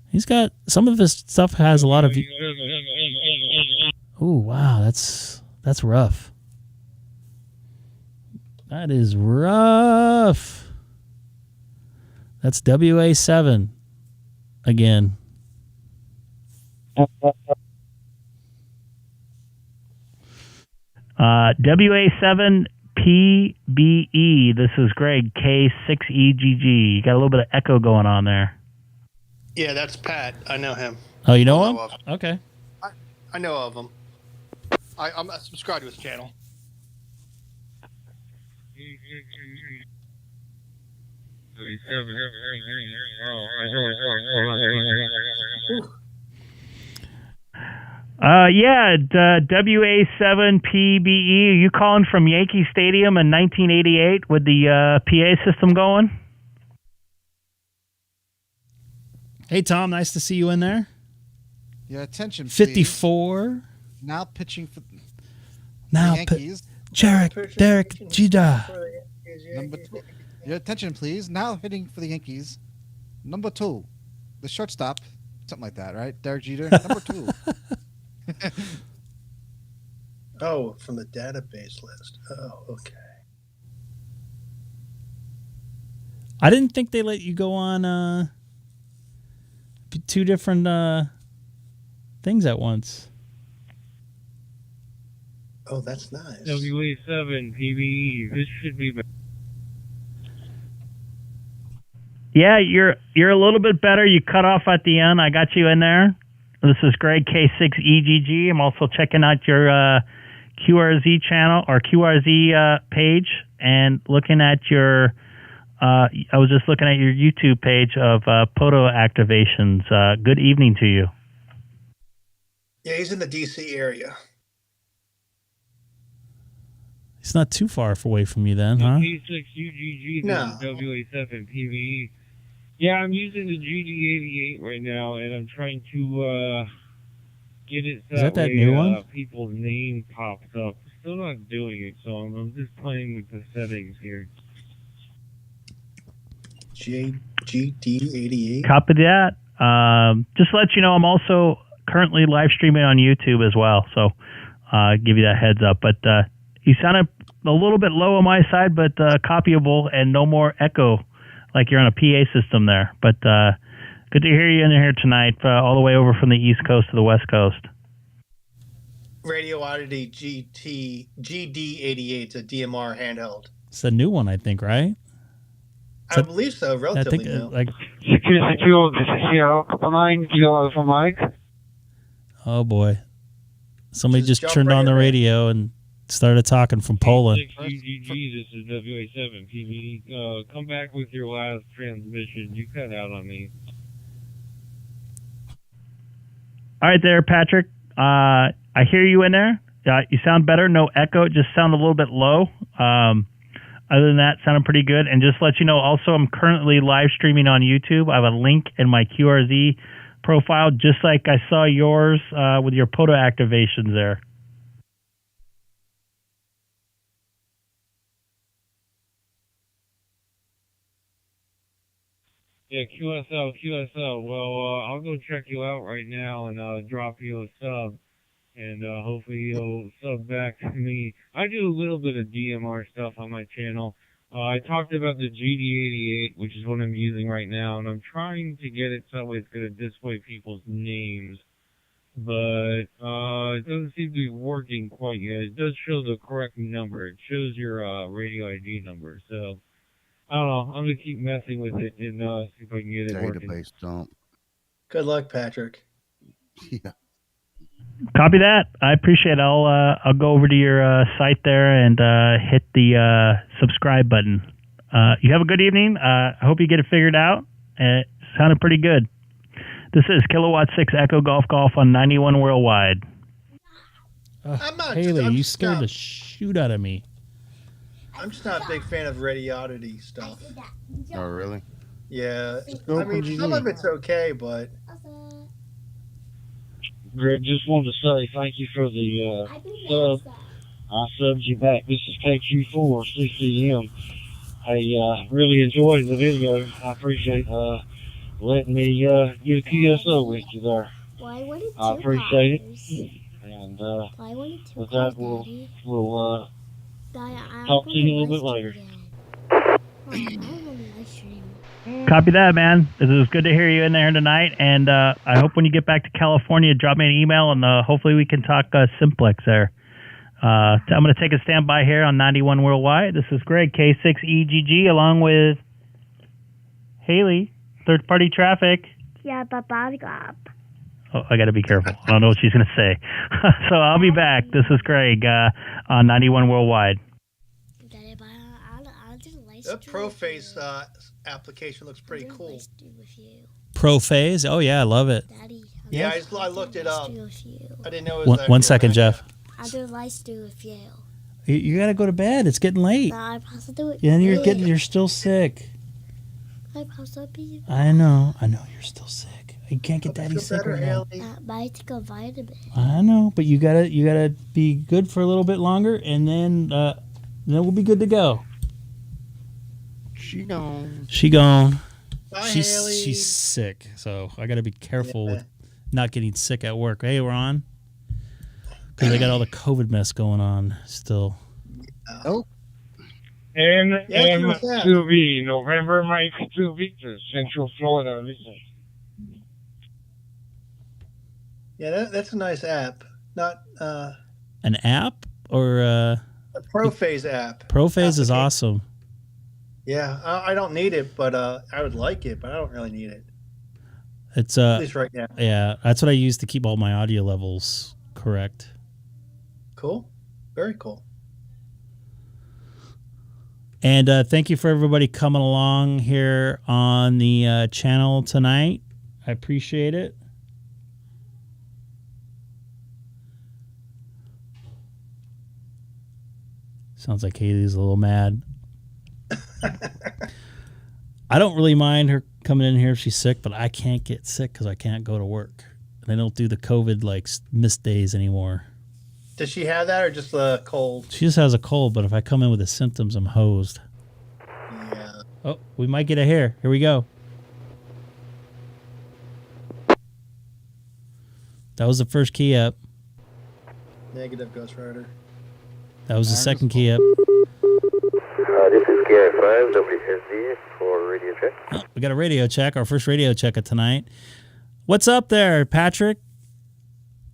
He's got some of his stuff has a lot of. Oh wow, that's rough. That is rough. That's WA7 again. WA7 PBE. This is Greg, K6EGG. You got a little bit of echo going on there. Yeah, that's Pat. I know him. Oh, you know him? Okay. I know of him. I'm subscribed to his channel. WA7 PBE. Are you calling from Yankee Stadium in 1988 with the PA system going? Hey, Tom. Nice to see you in there. Your attention, please. 54. Now pitching for now the Yankees. Derek Jeter. Number 2. Your attention, please. Now hitting for the Yankees. Number 2. The shortstop. Something like that, right? Derek Jeter. Number 2. Oh, from the database list. Oh, okay. I didn't think they let you go on 2 different things at once. Oh, that's nice. WA7 PBE. This should be. Yeah, you're a little bit better. You cut off at the end. I got you in there. This is Greg, K6EGG. I'm also checking out your QRZ channel or QRZ page and looking at your. I was just looking at your YouTube page of POTA activations. Good evening to you. Yeah, he's in the DC area. He's not too far away from you then, huh? K6EGG. No. WA7 PBE. Yeah, I'm using the GD88 right now, and I'm trying to get it so Is that way, new one? people's name pops up. Still not doing it, so I'm just playing with the settings here. GD88. Copy that. Just to let you know, I'm also currently live streaming on YouTube as well, so give you that heads up. But you sounded a little bit low on my side, but copyable and no more echo like you're on a PA system there. But good to hear you in here tonight, all the way over from the East Coast to the West Coast. Radio Oddity GD88. It's a DMR handheld. It's a new one, I think, right? I believe so. Relatively I think new. like. Oh boy, somebody just jump turned right on the in. radio and started talking from Poland. K6EGG, this is WA7 PBE. Come back with your last transmission. You cut out on me. All right, there, Patrick. I hear you in there. You sound better. No echo. It just sound a little bit low. Other than that, sounding pretty good. And just to let you know, also, I'm currently live streaming on YouTube. I have a link in my QRZ profile, just like I saw yours with your POTA activations there. Yeah, QSL. Well, I'll go check you out right now and drop you a sub. And hopefully you'll sub back to me. I do a little bit of DMR stuff on my channel. I talked about the GD88, which is what I'm using right now, and I'm trying to get it so it's going to display people's names. But it doesn't seem to be working quite yet. It does show the correct number. It shows your radio ID number. So, I don't know. I'm going to keep messing with it and see if I can get it working. Database dump. Good luck, Patrick. Yeah. Copy that. I appreciate it. I'll go over to your site there and hit the subscribe button. You have a good evening. I hope you get it figured out. It sounded pretty good. This is Kilowatt 6 Echo Golf Golf on 91 Worldwide. Haley, you scared the shoot out of me. I'm just not a big fan of radiodity stuff. Oh, really? Yeah. I mean, some of it's okay, but... Greg, just wanted to say thank you for the sub. I subbed you back. This is K6EGG, CCM. I really enjoyed the video. I appreciate letting me get a QSO with you there. I appreciate it. And with that, we'll talk to you a little bit later. Copy that, man. It was good to hear you in there tonight, and I hope when you get back to California, drop me an email, and hopefully we can talk Simplex there. I'm going to take a standby here on 91 Worldwide. This is Greg, K6EGG, along with Haley, Third Party Traffic. Yeah, Oh, I got to be careful. I don't know what she's going to say. So I'll be back. This is Greg on 91 Worldwide. The ProPhase application looks pretty cool. ProPhase? Oh, yeah, I love it. Yeah, I looked it up. I didn't know it was One second, Jeff. I do lights do with you. You got to go to bed. It's getting late. I do it. Yeah, and you're still sick. I know you're still sick. You can't get daddy sick right now. I take a vitamin. I know, but you gotta be good for a little bit longer, and then we'll be good to go. She gone. Bye, Haley. She's sick, so I gotta be careful with not getting sick at work. Hey, we're on because they got all the COVID mess going on still. Oh. And to be November Mike to Victor, Central Florida. Yeah, that's a nice app. Not an app or a ProPhase app. ProPhase is awesome. Yeah, I don't need it, but I would like it, but I don't really need it. It's at least right now. Yeah, that's what I use to keep all my audio levels correct. Cool, very cool. And thank you for everybody coming along here on the channel tonight. I appreciate it. Sounds like Haley's a little mad. I don't really mind her coming in here if she's sick, but I can't get sick because I can't go to work. They don't do the COVID like missed days anymore. Does she have that or just a cold? She just has a cold, but if I come in with the symptoms, I'm hosed. Yeah. Oh, we might get a hair. Here we go. That was the first key up. Negative, Ghost Rider. That was the second key up. This is K5 WSD for radio check. Oh, we got a radio check, our first radio check of tonight. What's up there, Patrick?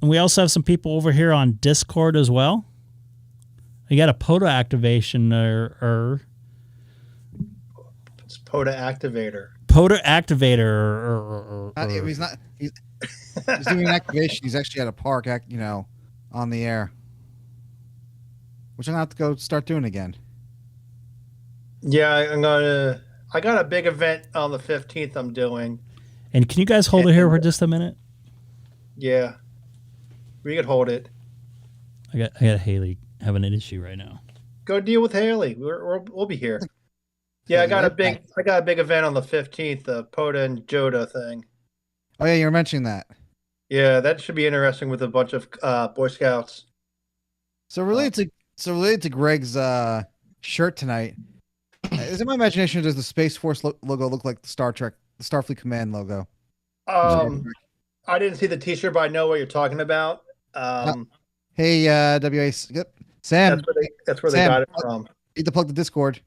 And we also have some people over here on Discord as well. We got a POTA activation It's POTA activator. POTA activator. He's not. He's doing an activation. He's actually at a park, on the air. Which I'm gonna have to go start doing again. Yeah, I got a big event on the 15th I'm doing. And can you guys hold it here for just a minute? Yeah. We could hold it. I got Haley having an issue right now. Go deal with Haley. We'll be here. Yeah, I got a big event on the 15th, the POTA and JOTA thing. Oh yeah, you were mentioning that. Yeah, that should be interesting with a bunch of Boy Scouts. So related to Greg's shirt tonight, is it my imagination or does the Space Force logo look like the Star Trek Starfleet Command logo. I didn't see the T-shirt, but I know what you're talking about. Hey, WA, Sam. That's where they Sam, got it from. Need to plug the Discord.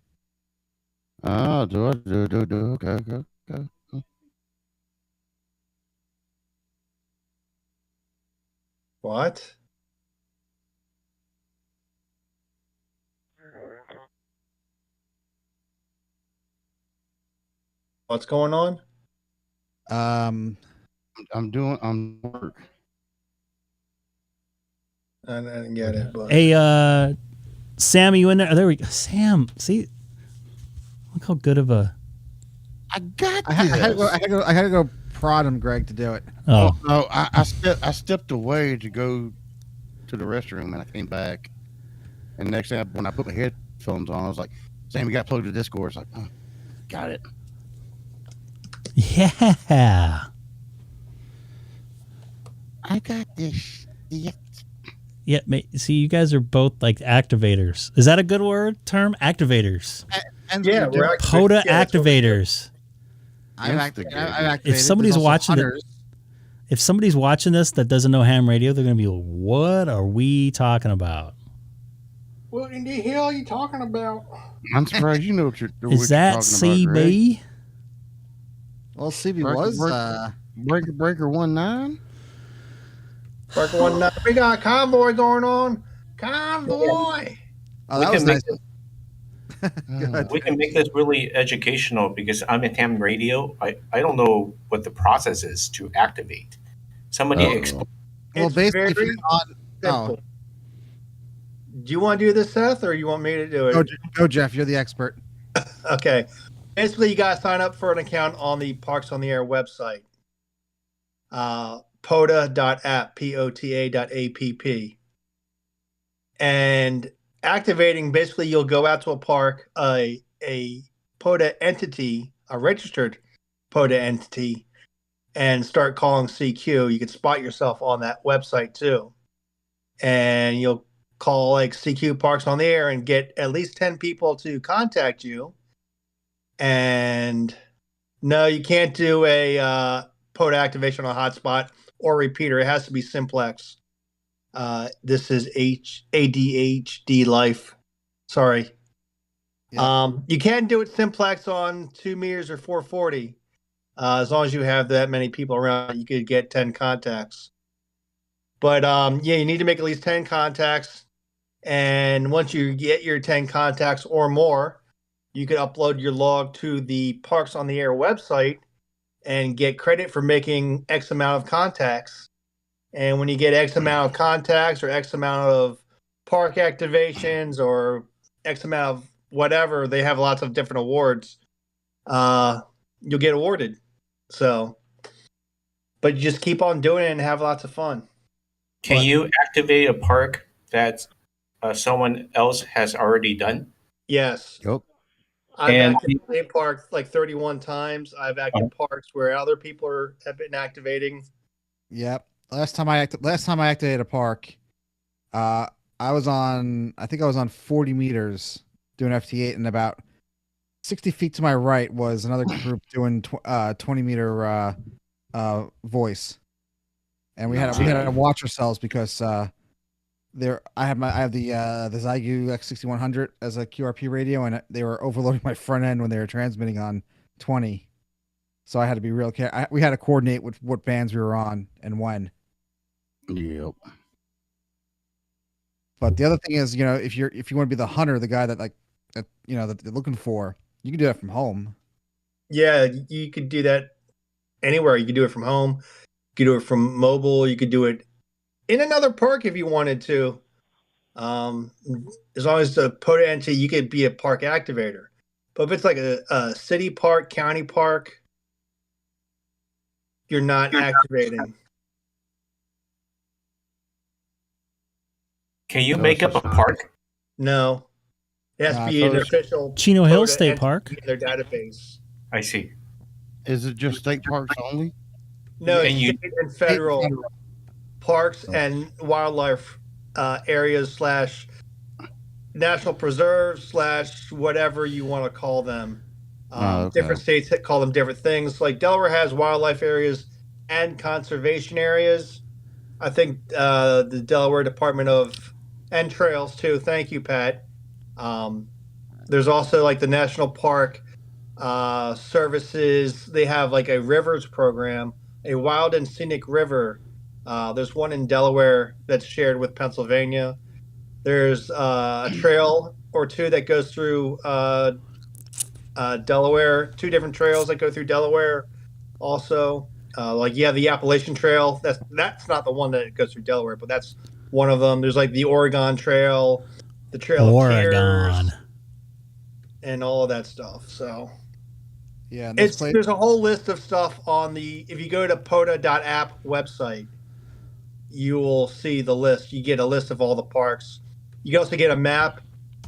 Okay. What? What's going on? I'm work. I didn't get it, but Hey, Sam, are you in there? There we go. Sam, see, look how good of a. I got I had to go prod him, Greg, to do it. Oh no! I stepped away to go to the restroom, and I came back. And next thing, when I put my headphones on, I was like, "Sam, you got to plug the Discord." It's like, oh, got it. yeah. I got this. Yeah, see, you guys are both like activators. Is that a good term? Activators. Yeah, we're POTA activators. I've activated. If somebody's watching if somebody's watching this that doesn't know ham radio, they're going to be like, what are we talking about? What in the hell are you talking about? I'm surprised you know what you're Is that CB? About, well, CB was Breaker 19. Breaker 19. We got a convoy going on. Convoy. Oh, that was nice. We can make this really educational because I'm in ham radio. I don't know what the process is to activate. Somebody explain. Well, basically, very simple. Do you want to do this, Seth, or you want me to do it? Go, Jeff. You're the expert. Okay. Basically, you got to sign up for an account on the Parks on the Air website. POTA.app, POTA.app. And activating, basically, you'll go out to a park, a POTA entity, a registered POTA entity, and start calling CQ. You can spot yourself on that website, too. And you'll call like CQ Parks on the Air and get at least 10 people to contact you. And no, you can't do a POTA activation on a hotspot or repeater. It has to be simplex. This is ADHD life. Sorry. Yeah. You can do it simplex on 2 meters or 440. As long as you have that many people around, you could get 10 contacts. But yeah, you need to make at least 10 contacts. And once you get your 10 contacts or more, you can upload your log to the Parks on the Air website and get credit for making X amount of contacts. And when you get X amount of contacts or X amount of park activations or X amount of whatever, they have lots of different awards. You'll get awarded. So, but you just keep on doing it and have lots of fun. Can you activate a park that someone else has already done? Yes. Yep. I've activated parks like 31 times. I've activated parks where other people have been activating. Yep. Last time I activated a park, I was on 40 meters doing FT8, and about 60 feet to my right was another group doing 20 meter voice, and we had to watch ourselves because I have the Yaesu X-6100 as a QRP radio, and they were overloading my front end when they were transmitting on 20. So I had to be real careful. We had to coordinate with what bands we were on and when. Yep. But the other thing is, if you want to be the hunter, the guy that that they're looking for, you can do that from home. Yeah, you could do that anywhere. You could do it from home. You could do it from mobile. You could do it in another park if you wanted to. As long as the POTA entity, you could be a park activator. But if it's like a city park, county park, you're not activating. Can you make up a park? No. It has to be an official Chino Hill State Park in their database. I see. Is it just state parks only? No, it's state and federal parks and wildlife areas / national preserves / whatever you want to call them. Okay. Different states call them different things. Like Delaware has wildlife areas and conservation areas. I think the Delaware Department of and trails too. Thank you, Pat. There's also like the National Park services. They have like a rivers program, a wild and scenic river. There's one in Delaware that's shared with Pennsylvania. There's a trail or two that goes through Delaware. Two different trails that go through Delaware. Also, the Appalachian Trail. That's not the one that goes through Delaware, but that's one of them. There's like the Oregon Trail, the Trail of Tears, and all of that stuff. So yeah, there's a whole list of stuff on if you go to POTA.app website, you will see the list. You get a list of all the parks. You can also get a map,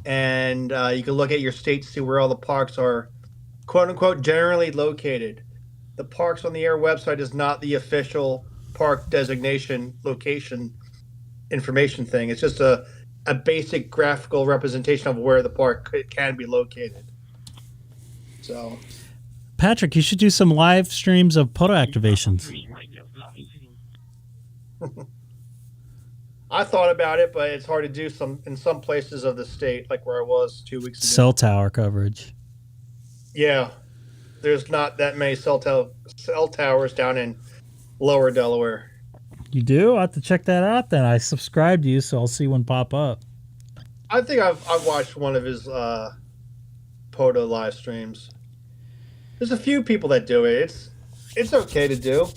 and you can look at your state to see where all the parks are, quote unquote, generally located. The Parks on the Air website is not the official park designation location information thing. It's just a basic graphical representation of where the park can be located. So, Patrick, you should do some live streams of POTA activations. I thought about it, but it's hard to do in some places of the state, like where I was 2 weeks ago. Cell tower coverage. Yeah, there's not that many cell towers down in lower Delaware. You do? I have to check that out then. I subscribed to you, so I'll see one pop up. I think I've watched one of his POTA live streams. There's a few people that do it. It's okay to do.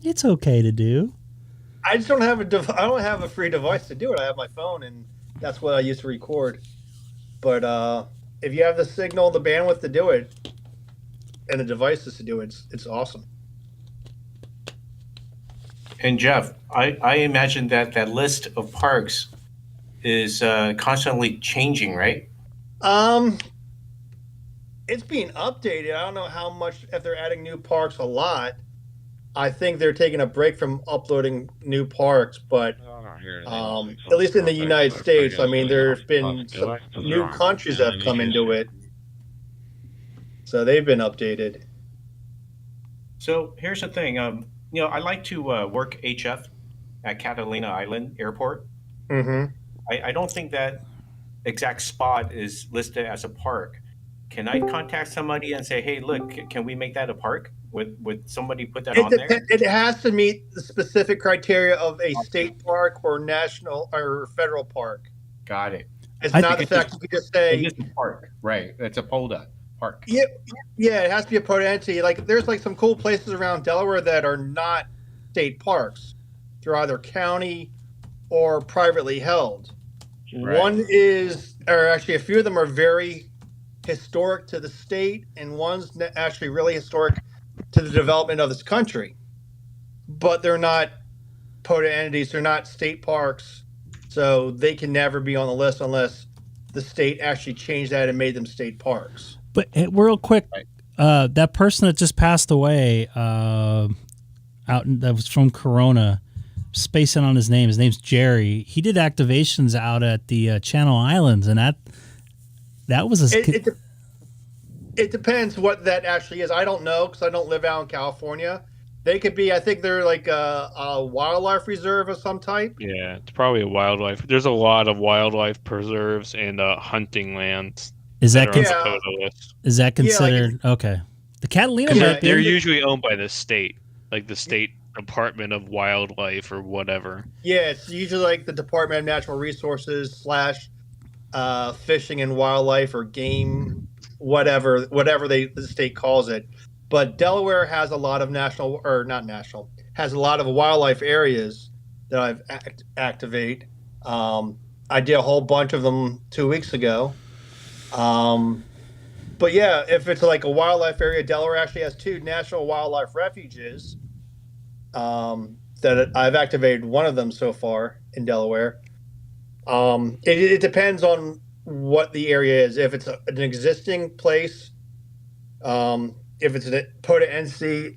It's okay to do. I just don't have I don't have a free device to do it. I have my phone, and that's what I use to record. But if you have the signal, the bandwidth to do it, and the devices to do it, it's awesome. And Jeff, I imagine that list of parks is constantly changing, right? It's being updated. I don't know how much, if they're adding new parks a lot. I think they're taking a break from uploading new parks, but at least in the United States, I mean, there's been some new countries that have come into it. So they've been updated. So here's the thing. I like to work HF at Catalina Island Airport. Mm-hmm. I don't think that exact spot is listed as a park. Can I contact somebody and say, hey, look, can we make that a park? Would somebody put that on there? It has to meet the specific criteria of a state park or national or federal park. Got it. It's not the fact you could just say it is a park, right? It's a POTA park. Yeah, it has to be a POTA entity. Like there's like some cool places around Delaware that are not state parks. They're either county or privately held. Right. One is, or actually a few of them are very historic to the state, and one's actually really historic to the development of this country. But they're not POTA entities. They're not state parks. So they can never be on the list unless the state actually changed that and made them state parks. But real quick, that person that just passed away that was from Corona, spacing on his name. His name's Jerry. He did activations out at the Channel Islands, and that was it depends what that actually is. I don't know because I don't live out in California. They could be, I think they're like a wildlife reserve of some type. Yeah, it's probably a wildlife. There's a lot of wildlife preserves and hunting lands. Is that on the POTA list. Is that considered okay? The Catalina, they're usually owned by the state, like the state Department of Wildlife or whatever. Yeah, it's usually like the Department of Natural Resources / Fishing and Wildlife or Game, whatever the state calls it. But Delaware has a lot of has a lot of wildlife areas that I've activate. I did a whole bunch of them 2 weeks ago. But yeah, if it's like a wildlife area, Delaware actually has 2 national wildlife refuges. That I've activated one of them so far in Delaware. It depends on what the area is. If it's an existing place, if it's a POTA NC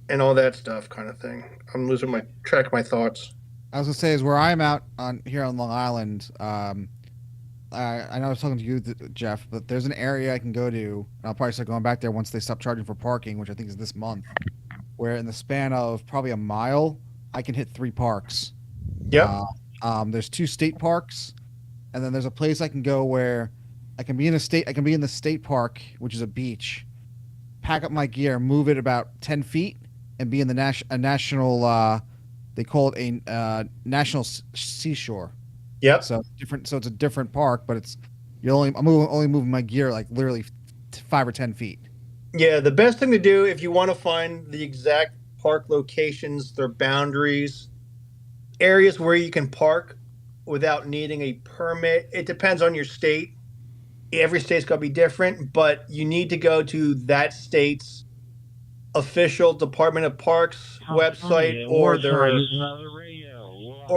and all that stuff kind of thing. I'm losing my track of my thoughts. I was gonna say is where I'm out here on Long Island. I know I was talking to you, Jeff, but there's an area I can go to. And I'll probably start going back there once they stop charging for parking, which I think is this month. Where in the span of probably a mile, I can hit 3 parks. Yep. There's 2 state parks, and then there's a place I can go where I can be in a state. I can be in the state park, which is a beach. Pack up my gear, move it about 10 feet, and be in the national. They call it a national seashore. Yep. So different. So it's a different park, but it's I'm only moving my gear like literally 5 or 10 feet. Yeah, the best thing to do if you want to find the exact park locations, their boundaries, areas where you can park without needing a permit. It depends on your state. Every state's going to be different, but you need to go to that state's official Department of Parks website or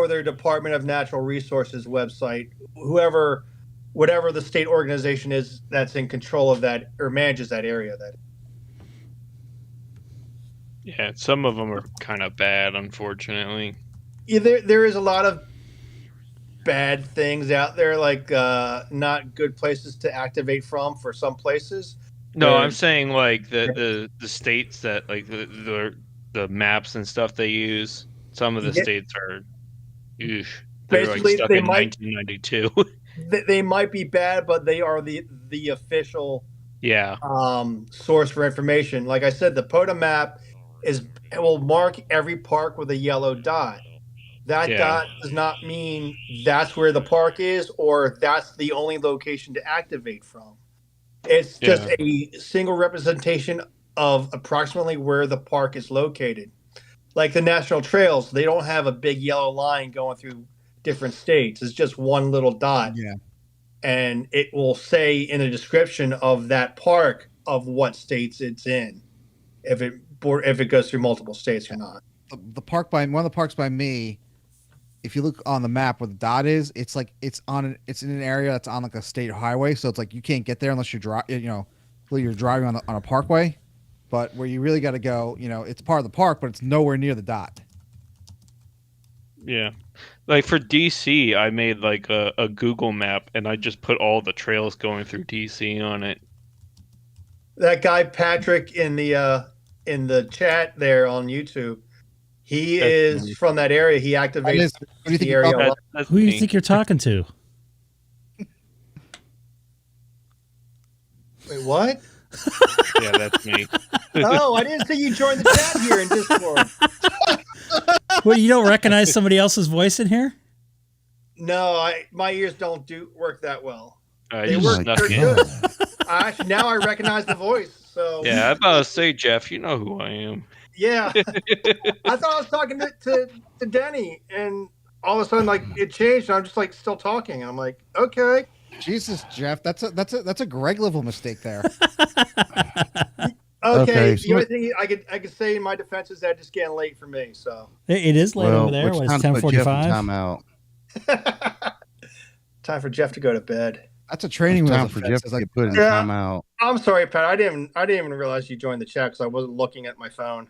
their Department of Natural Resources website. Whatever the state organization is that's in control of that or manages that area. Yeah, some of them are kind of bad, unfortunately. Yeah, there is a lot of bad things out there, like not good places to activate from for some places. No, I'm saying like the states that like the maps and stuff they use. Some of the states are, they're basically like stuck in 1992. They might be bad, but they are the official source for information. Like I said, the POTA map will mark every park with a yellow dot. That dot does not mean that's where the park is or that's the only location to activate from. It's just a single representation of approximately where the park is located. Like the national trails, they don't have a big yellow line going through different states. It's just one little dot. Yeah. And it will say in the description of that park of what states it's in, if it goes through multiple states or not. The park one of the parks by me, if you look on the map where the dot is, it's like it's in an area that's on like a state highway, so it's like you can't get there unless you're driving on a parkway. But where you really got to go, it's part of the park, but it's nowhere near the dot. Yeah. Like for DC, I made like a Google map and I just put all the trails going through DC on it. That guy Patrick in the chat there on YouTube, he is from that area. He activates the area. Who do you think you're talking to? Wait, what? Yeah, that's me. Oh, I didn't see you join the chat here in Discord. What, you don't recognize somebody else's voice in here? No, my ears don't work that well. They work good. Actually, now I recognize the voice. So yeah, I was about to say, Jeff, you know who I am. Yeah, I thought I was talking to Denny, and all of a sudden, like it changed. And I'm just like still talking. I'm like, okay. Jesus, Jeff, that's a Greg level mistake there. Okay, the only thing I could say in my defense is that it's getting late for me. So it is late over there. It's 10:45. Time out. Time for Jeff to go to bed. That's a training time for Jeff to put in time out. I'm sorry, Pat. I didn't even realize you joined the chat because I wasn't looking at my phone.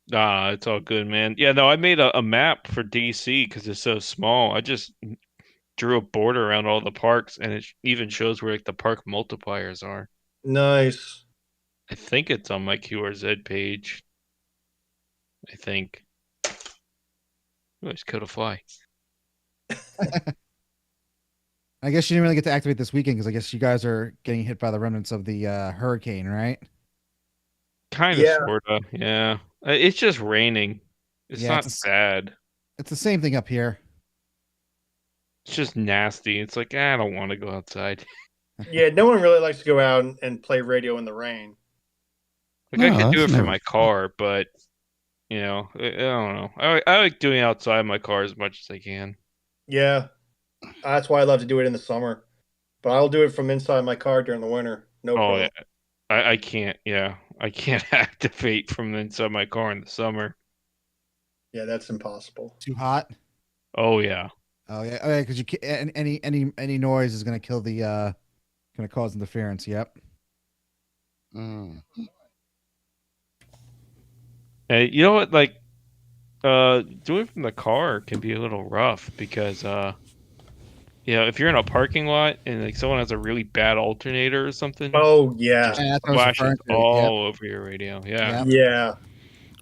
Nah, it's all good, man. Yeah, no, I made a map for DC because it's so small. I just drew a border around all the parks, and it even shows where like the park multipliers are. Nice. I think it's on my QRZ page. I think. Oh, I just caught a fly. I guess you didn't really get to activate this weekend because I guess you guys are getting hit by the remnants of the hurricane, right? Kind of, sort of, yeah. It's just raining. It's not bad. It's the same thing up here. It's just nasty. It's like, I don't want to go outside. Yeah, no one really likes to go out and play radio in the rain. Like I could do it for my car, but I don't know. I like doing it outside my car as much as I can. Yeah, that's why I love to do it in the summer. But I'll do it from inside my car during the winter. No problem. Yeah. I can't. Yeah, I can't activate from inside my car in the summer. Yeah, that's impossible. Too hot. Oh yeah. Oh yeah. Oh yeah. Because you can't, any noise is going to kill the going to cause interference. Yep. You know what? Like, doing it from the car can be a little rough because Yeah, if you're in a parking lot and like someone has a really bad alternator or something, Oh yeah, just that's what I was flashes referring to. all over your radio. Yeah. yeah.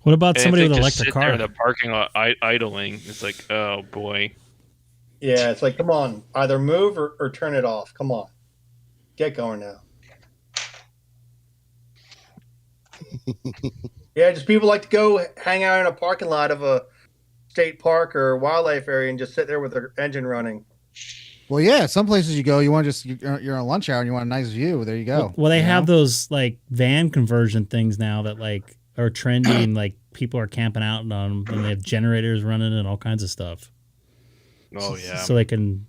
What about And somebody if with they an just electric sit there car? in the parking lot idling, it's like, oh boy. Yeah, it's like, come on, either move or turn it off. Come on, get going now. Yeah, just people like to go hang out in a parking lot of a state park or wildlife area and just sit there with their engine running. Well, yeah. Some places you go, you want to just you're on lunch hour and you want a nice view. There you go. Well, they you have know? those like van conversion things now that like are trendy and like people are camping out on them, and they have generators running and all kinds of stuff. Oh yeah. So they can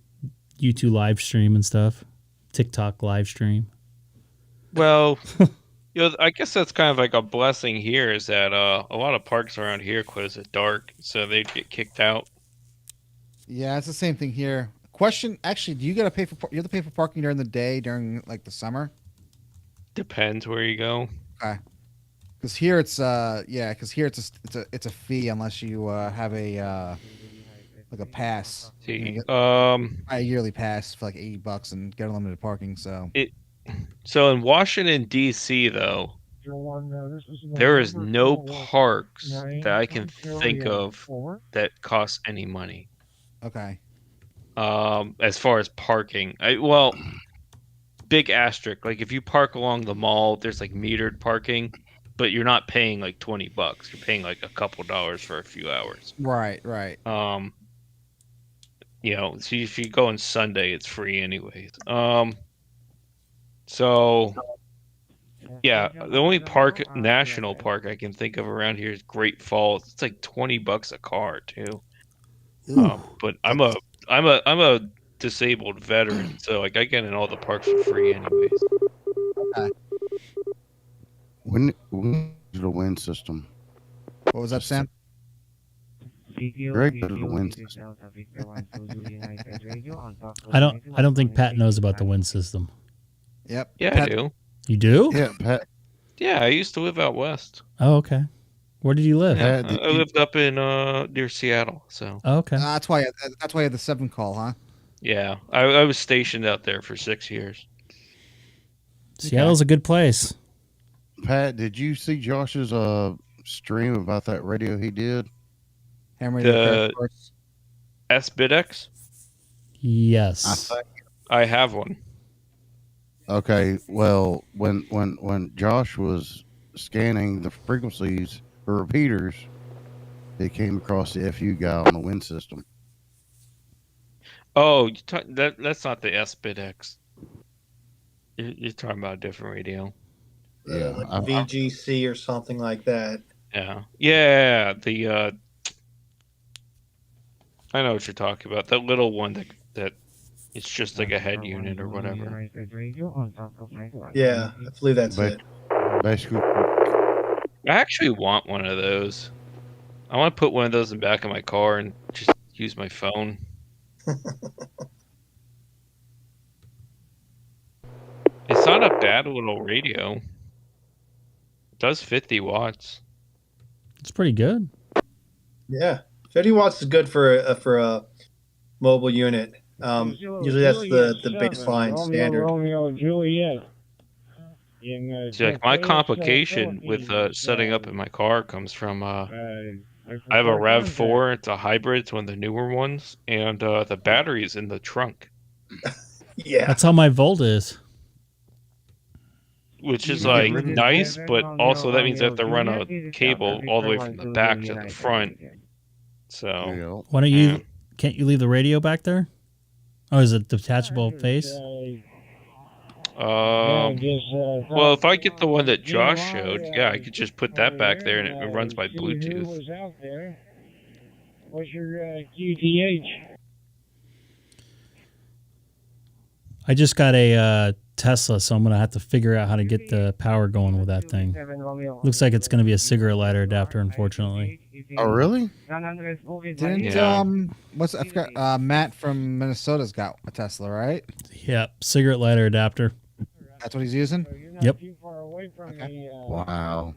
YouTube live stream and stuff, TikTok live stream. Well, I guess that's kind of like a blessing here is that a lot of parks around here close at dark, so they'd get kicked out. Yeah, it's the same thing here. Question: actually, do you got to pay for you have to pay for parking during the day during like the summer? Depends where you go. Okay. Because here it's it's a fee unless you have a like a pass. See, a yearly pass for like $80 and get unlimited parking. So so in Washington D.C. though, there is no parks that I can think of that cost any money. Okay. As far as parking, big asterisk. Like if you park along the mall, there's like metered parking, but you're not paying like $20. You're paying like a couple dollars for a few hours. Right. So if you go on Sunday, it's free anyways. So yeah, the only national park I can think of around here is Great Falls. It's like $20 a car too. But I'm a disabled veteran, so like I get in all the parks for free anyways. Okay. When is the wind system? What was that, Sam? Greg, go to the wind system. I don't think Pat knows about the wind system. Yep. Yeah, Pat, I do. You do? Yeah, Pat. Yeah, I used to live out west. Oh, okay. Where did you live? Yeah, I lived up in near Seattle. So. Oh, okay. That's why you had the 7 call, huh? Yeah, I was stationed out there for 6 years. Seattle's a good place. Pat, did you see Josh's stream about that radio he did? The SBitX? Yes. I have one. Okay, well, when Josh was scanning the frequencies for repeaters, he came across the FU guy on the wind system. Oh, that's not the SBitX. You're talking about a different radio. Yeah, like VGC or something like that. Yeah. The I know what you're talking about. That little one that it's just like a head unit or whatever. Yeah, I believe that's it. Basically, I actually want one of those. I want to put one of those in the back of my car and just use my phone. It's not a bad little radio. It does 50 watts. It's pretty good. Yeah, 50 watts is good for a mobile unit. Usually that's the baseline standard. See, like my complication with setting up in my car comes from I have a RAV4. It's a hybrid. It's one of the newer ones, and the battery's in the trunk. Yeah, that's how my Volt is. Which is like nice, but also that means I have to run a cable all the way from the back to the front. So why don't you? Can't you leave the radio back there? Oh, is it detachable face? Well, if I get the one that Josh showed, yeah, I could just put that back there and it runs by Bluetooth. What's your QTH? I just got a Tesla, so I'm going to have to figure out how to get the power going with that thing. Looks like it's going to be a cigarette lighter adapter, unfortunately. Oh, really? Didn't I forgot Matt from Minnesota's got a Tesla, right? Yep, cigarette lighter adapter. That's what he's using? Yep. Okay. Wow.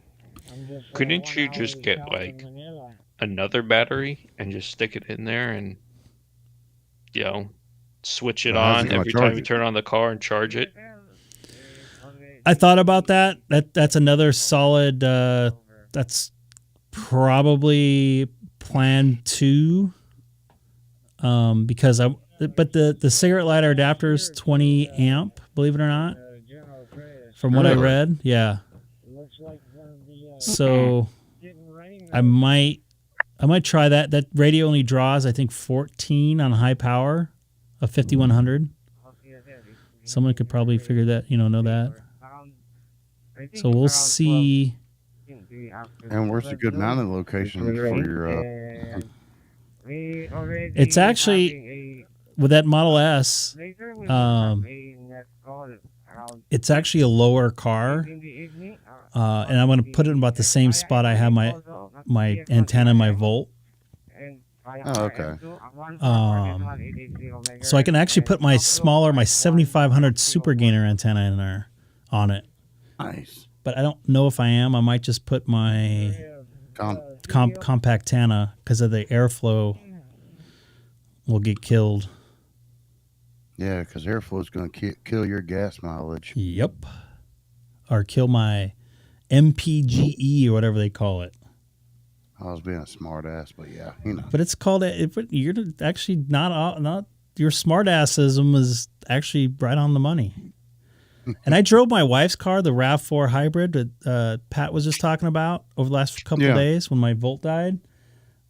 Couldn't you just get like another battery and just stick it in there and switch it How's it on gonna every charge time you it? turn on the car and charge it. I thought about that. That's another solid. That's probably plan 2. Because but the cigarette lighter adapter is 20 amp. Believe it or not, from what I read, yeah. So I might try that. That radio only draws, I think, 14 on high power, a 5100. Someone could probably figure that, know that. So we'll see. And where's the good mounting location for your? It's actually with that Model S. It's actually a lower car, and I'm going to put it in about the same spot I have my antenna, my volt. Oh, okay. So I can actually put my 7500 super gainer antenna in there on it. Nice. But I don't know if I am. I might just put my compact Tana, because of the airflow will get killed. Yeah, because airflow is going to kill your gas mileage. Yep. Or kill my MPGE or whatever they call it. I was being a smart ass, but yeah, But it's called you're actually not your smart assism is actually right on the money. And I drove my wife's car, the RAV4 hybrid that Pat was just talking about over the last couple of days when my Volt died.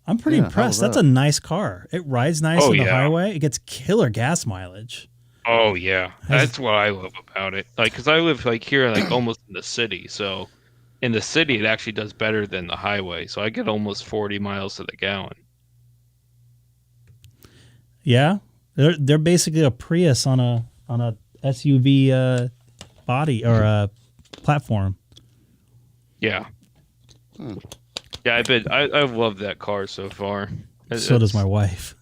I'm pretty impressed. That's a nice car. It rides nice on the highway. It gets killer gas mileage. Oh yeah, that's what I love about it. Like, because I live here, almost in the city. So, in the city, it actually does better than the highway. So I get almost 40 miles to the gallon. Yeah, they're basically a Prius on a SUV body or a platform. Yeah. Yeah, I've loved that car so far. So does my wife.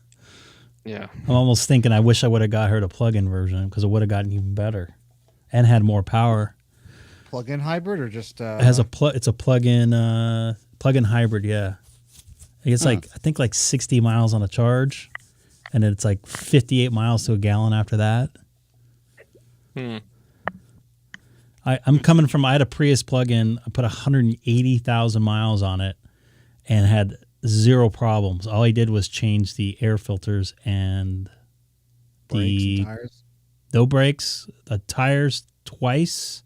Yeah. I'm almost thinking I wish I would have got her the plug-in version, because it would have gotten even better and had more power. Plug-in hybrid or just it has it's a plug-in hybrid, yeah. It's I think 60 miles on a charge, and it's 58 miles to a gallon after that. I'm coming from, I had a Prius plug-in. I put 180,000 miles on it and had zero problems. All I did was change the air filters and the tires. No brakes, the tires twice,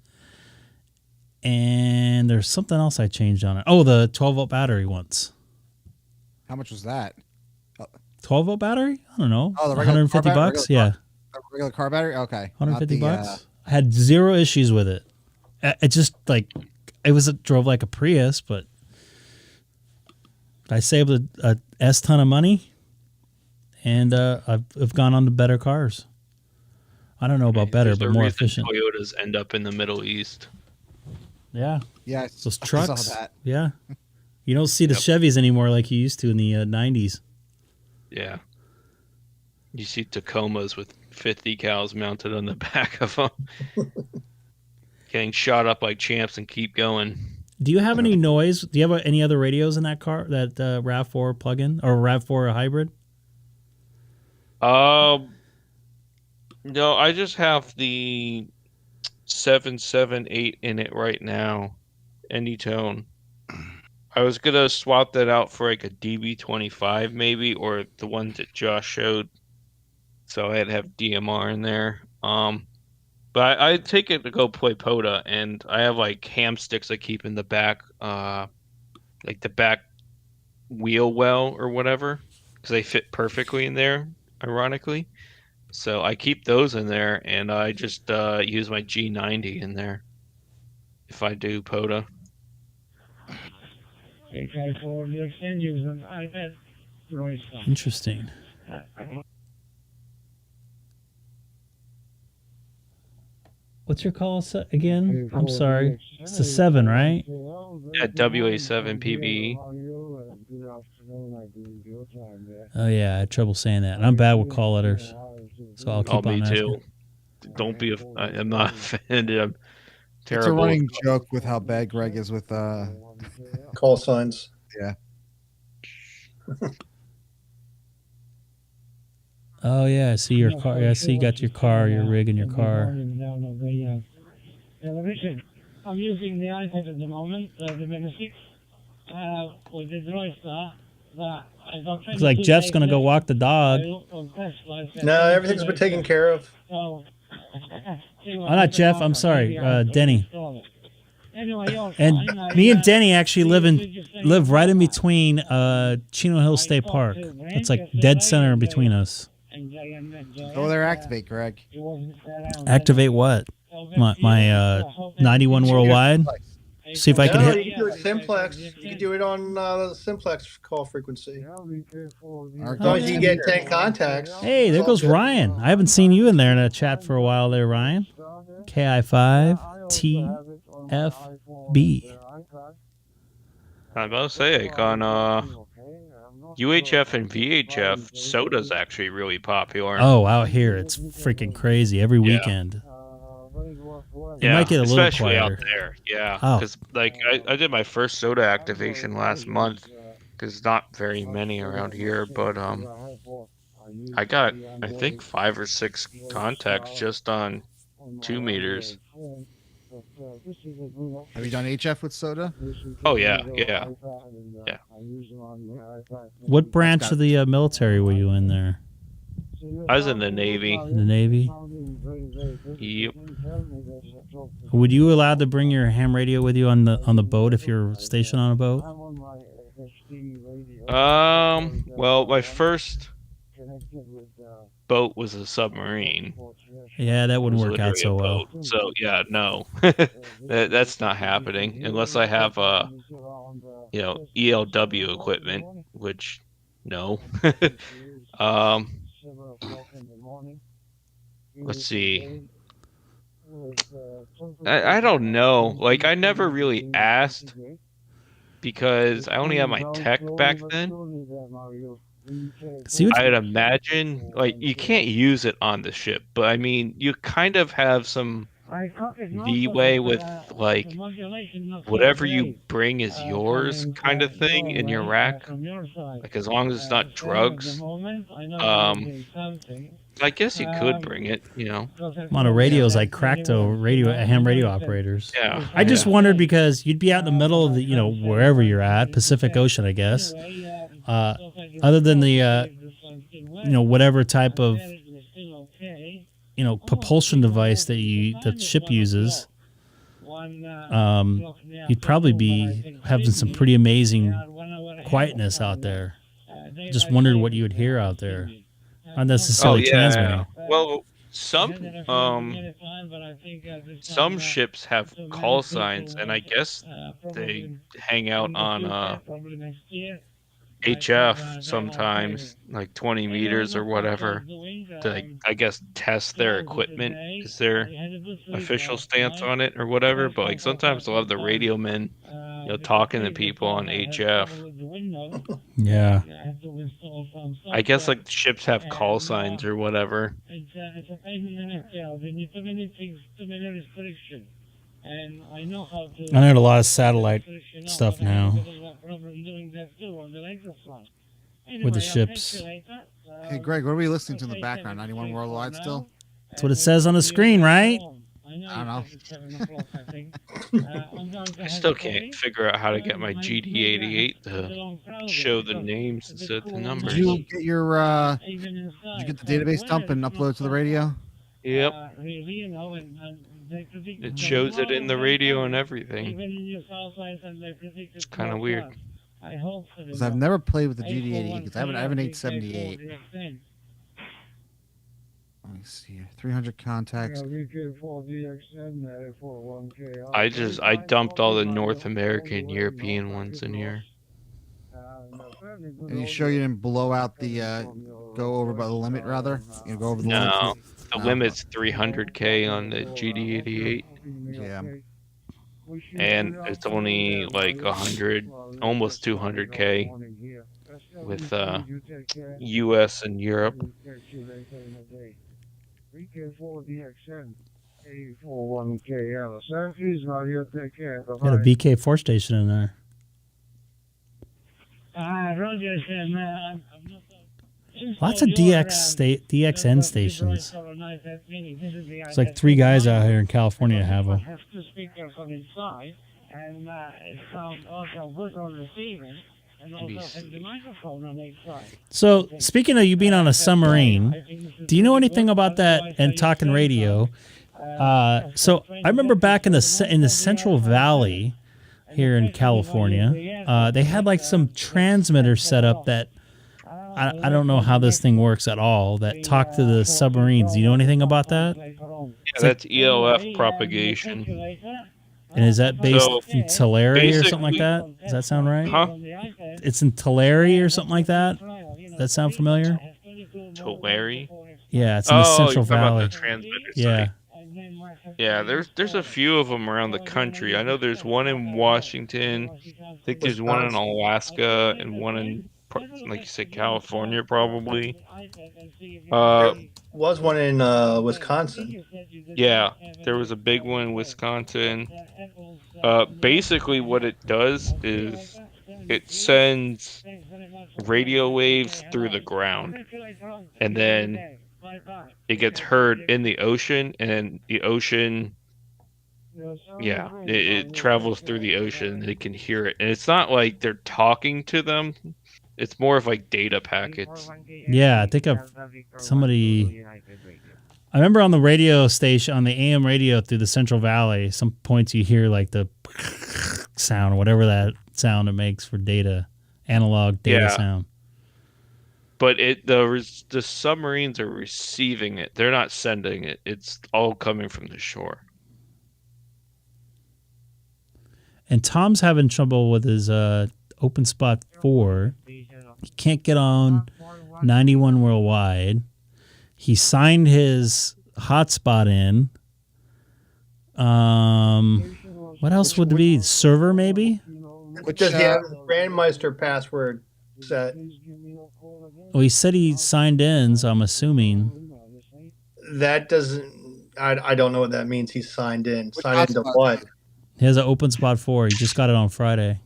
and there's something else I changed on it. Oh, the 12-volt battery once. How much was that? 12-volt battery? I don't know. Oh, the regular $150 bucks? Yeah. Regular car battery? Okay. 150 bucks. I had zero issues with it. It just it drove like a Prius, but I saved a S ton of money, and I've gone on to better cars. I don't know about better, but more efficient. Toyotas end up in the Middle East. Yeah. Yeah. Those trucks. I saw that. Yeah. You don't see the Chevys anymore like you used to in the 90s. Yeah. You see Tacomas with 50 cows mounted on the back of them. Getting shot up like champs and keep going. Do you have any noise? Do you have any other radios in that car, that RAV4 plug-in or RAV4 hybrid? No, I just have the 778 in it right now. Any tone. I was gonna swap that out for a DB25 maybe, or the one that Josh showed. So I'd have DMR in there. But I take it to go play POTA, and I have ham sticks I keep in the back, the back wheel well or whatever, because they fit perfectly in there, ironically. So I keep those in there, and I just use my G90 in there if I do POTA. Interesting. What's your call again? I'm sorry. It's the 7, right? Yeah, WA7 PBE. Oh yeah, I had trouble saying that. And I'm bad with call letters, so I'll keep on me asking. too. Don't be. I'm not offended. I'm terrible. It's a running joke with how bad Greg is with call signs. Yeah. Oh yeah, I see your car. Yeah, I see you got your car, your rig in your car. Listen, I'm using the iPad at the moment, the Mega 6, with the DStar. Looks like Jeff's gonna go walk the dog. No, everything's been taken care of. Oh, not Jeff. I'm sorry, Denny. And me and Denny actually live right in between Chino Hill State Park. It's like dead center in between us. Go there, activate, Greg. Activate what? My 91 worldwide. See if I can hit. You can do it simplex. You can do it on the simplex call frequency. As long as you get 10 contacts. Hey, there goes Ryan. I haven't seen you in there in a chat for a while there, Ryan. KI5TFB. I'm about to say, like on UHF and VHF, soda's actually really popular. Oh, out here it's freaking crazy every weekend. It might get a little especially quieter. out there. Yeah, Oh. because like I did my first soda activation last month. There's not very many around here, but I got I think 5 or 6 contacts just on 2 meters. Have you done HF with soda? Oh yeah. What branch of the military were you in there? I was in the Navy. In the Navy? Yep. Would you allowed to bring your ham radio with you on the boat if you're stationed on a boat? Well, my first boat was a submarine. Yeah, that wouldn't work out so well. So yeah, no, that's not happening unless I have ELW equipment, which no. Let's see. I don't know. Like I never really asked because I only had my tech back then. I'd imagine like you can't use it on the ship, but I mean you kind of have some leeway with like whatever you bring is yours kind of thing in your rack. Like as long as it's not drugs. I guess you could bring it, Mono radios like Cracto ham radio operators. Yeah. I just wondered because you'd be out in the middle of the, wherever you're at, Pacific Ocean, I guess. Other than the, whatever type of, propulsion device that the ship uses, you'd probably be having some pretty amazing quietness out there. Just wondered what you would hear out there. Not necessarily transmitting. Well, some ships have call signs, and I guess they hang out on HF sometimes, like 20 meters or whatever, to, I guess, test their equipment. Is their official stance on it or whatever? But like sometimes they'll have the radio men, talking to people on HF. Yeah. I guess like the ships have call signs or whatever. I know a lot of satellite stuff now with the ships. Hey, Greg, what are we listening to in the background? 91 Worldwide still? That's what it says on the screen, right? I don't know. I still can't figure out how to get my GD88 to show the names instead of the numbers. Did you get your did you get the database dump and upload to the radio? Yep. It shows it in the radio and everything. It's kind of weird. Because I've never played with the GD88 because I have an 878. Let me see here. 300 contacts. I dumped all the North American, European ones in here. And you sure you didn't blow out the go over by the limit rather? Go over the No, limit? the limit's 300K on the GD88. Yeah. And it's only like 100, almost 200K with US and Europe. Got a VK4 station in there. Roger said, Lots of DXN stations. It's like 3 guys out here in California have them. Have 2 speakers on each side, and it sounds also good on receiving, and also have the microphone on each side. So, speaking of you being on a submarine, do you know anything about that and talking radio? So, I remember back in the Central Valley here in California, they had like some transmitter set up that I don't know how this thing works at all, that talk to the submarines. Do you know anything about that? Yeah, that's ELF propagation. And is that based So, in Tulare or something like that? Does that sound right? Huh? It's in Tulare or something like that? Does that sound familiar? Tulare? Yeah, it's in the Central you're talking about Valley. the transmitter Yeah. site. Yeah, there's a few of them around the country. I know there's one in Washington. I think there's one in Alaska and one in, like you said, California probably. There was one in Wisconsin. Yeah, there was a big one in Wisconsin. Basically, what it does is it sends radio waves through the ground, and then it gets heard in the ocean, and then the ocean, it travels through the ocean, and they can hear it. And it's not like they're talking to them. It's more of like data packets. Yeah, I think I remember on the radio station, on the AM radio through the Central Valley, some points you hear like the sound or whatever that sound it makes for data, analog data sound. But the submarines are receiving it. They're not sending it. It's all coming from the shore. And Tom's having trouble with his Open Spot 4. He can't get on 91 worldwide. He signed his hotspot in. What else would it be? Server, maybe? Does he have Grandmeister password set? Well, he said he signed in, so I'm assuming. That doesn't... I don't know what that means. He's signed in. Signed into what? He has an Open Spot 4. He just got it on Friday.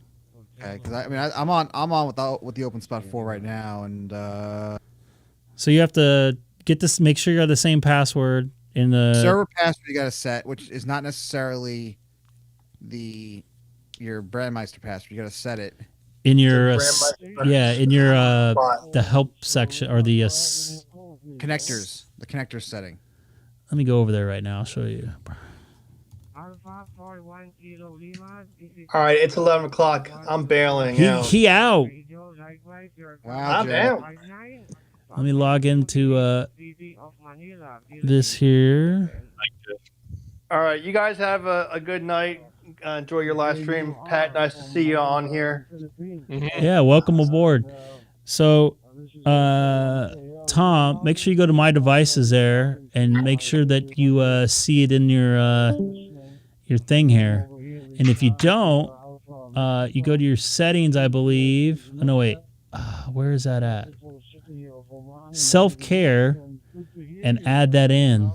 Okay, because I'm on with the Open Spot 4 right now, and so you have to get this. Make sure you have the same password in the server password you got to set, which is not necessarily your Brandmeister password. You got to set it in your the help section or the connectors. The connector setting. Let me go over there right now. I'll show you. All right, it's 11 o'clock. I'm bailing out. He out. Wow, I'm out. Let me log into this here. All right, you guys have a good night. Enjoy your live stream. Pat, nice to see you on here. Yeah, welcome aboard. So, Tom, make sure you go to My Devices there and make sure that you see it in your thing here. And if you don't, you go to your settings, I believe. Oh, no, wait. Where is that at? Self-care, and add that in.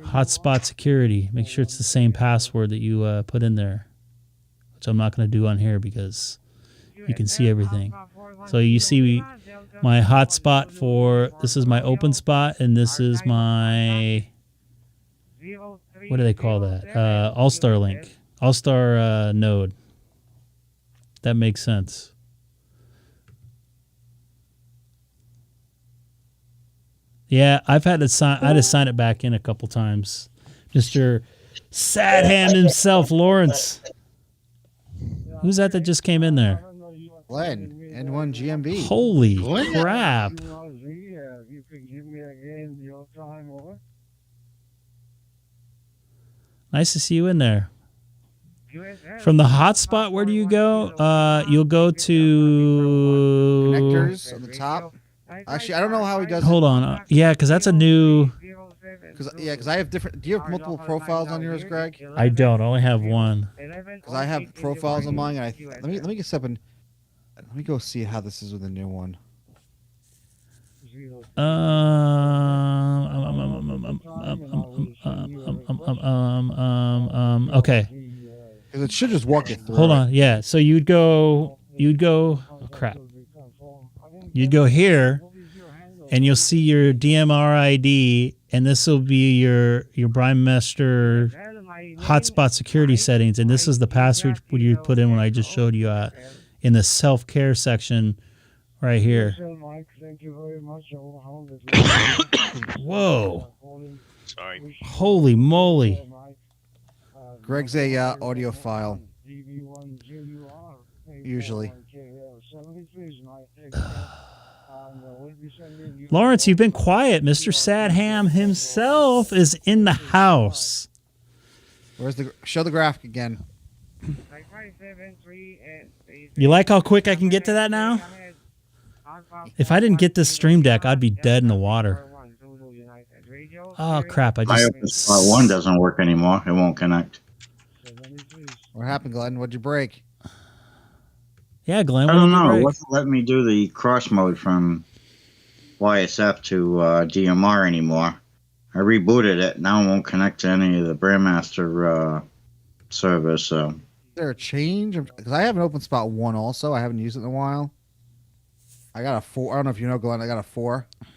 Hotspot security. Make sure it's the same password that you put in there, which I'm not going to do on here because you can see everything. So you see my hotspot for, this is my open spot, and this is my, what do they call that? Allstar link. Allstar node. That makes sense. Yeah, I've had to sign. I had to sign it back in a couple times. Mr. Sad Hand himself, Lawrence. Who's that just came in there? Glenn, N1 GMB. Holy crap! Nice to see you in there. From the hotspot, where do you go? You'll go to connectors on the top. Actually, I don't know how he does. Hold on. Yeah, because that's a new. Because I have different. Do you have multiple profiles on yours, Greg? I don't. I only have one. Because I have profiles on mine. And let me get something. Let me go see how this is with the new one. Okay. Because it should just walk you through. Hold on. Yeah. So you'd go. Oh crap. you'd go here, and you'll see your DMR ID, and this will be your Brimester hotspot security settings, and this is the password you put in when I just showed you in the self-care section right here. Whoa. Sorry. Holy moly. Greg's a audiophile. Usually. Lawrence, you've been quiet. Mr. Sadham himself is in the house. Where's the show the graphic again? You like how quick I can get to that now? If I didn't get this stream deck, I'd be dead in the water. Oh crap! My open spot 1 doesn't work anymore. It won't connect. What happened, Glenn? What'd you break? Yeah, Glenn. I don't know. It wasn't letting me do the cross mode from YSF to DMR anymore. I rebooted it. Now it won't connect to any of the Brandmaster servers. So. Is there a change? Because I have an open spot 1 also. I haven't used it in a while. I got a 4. I don't know if you know, Glenn. I got a 4. That's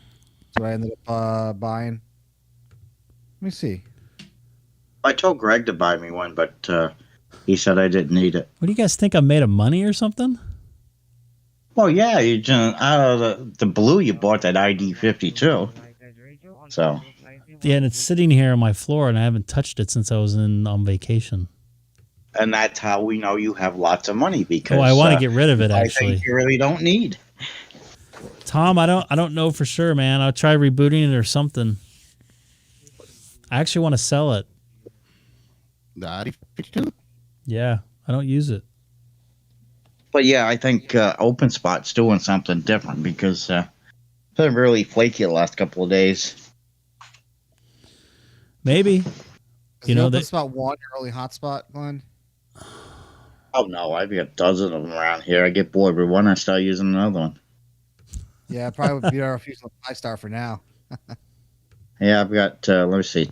what I ended up buying. Let me see. I told Greg to buy me one, but he said I didn't need it. What do you guys think? I'm made of money or something? Well, yeah, you just, out of the blue, you bought that ID 52. So. Yeah, and it's sitting here on my floor, and I haven't touched it since I was on vacation. And that's how we know you have lots of money, because I want to get rid of it. Actually, I think you really don't need. Tom, I don't know for sure, man. I'll try rebooting it or something. I actually want to sell it. The ID 52? Yeah, I don't use it. But yeah, I think OpenSpot's doing something different, because it's been really flaky the last couple of days. Maybe. You know that OpenSpot 1 your early hotspot, Glenn? Oh no, I've got a dozen of them around here. I get bored with one, I start using another one. Yeah, probably would be better if you use Allstar for now. Yeah, I've got, let me see,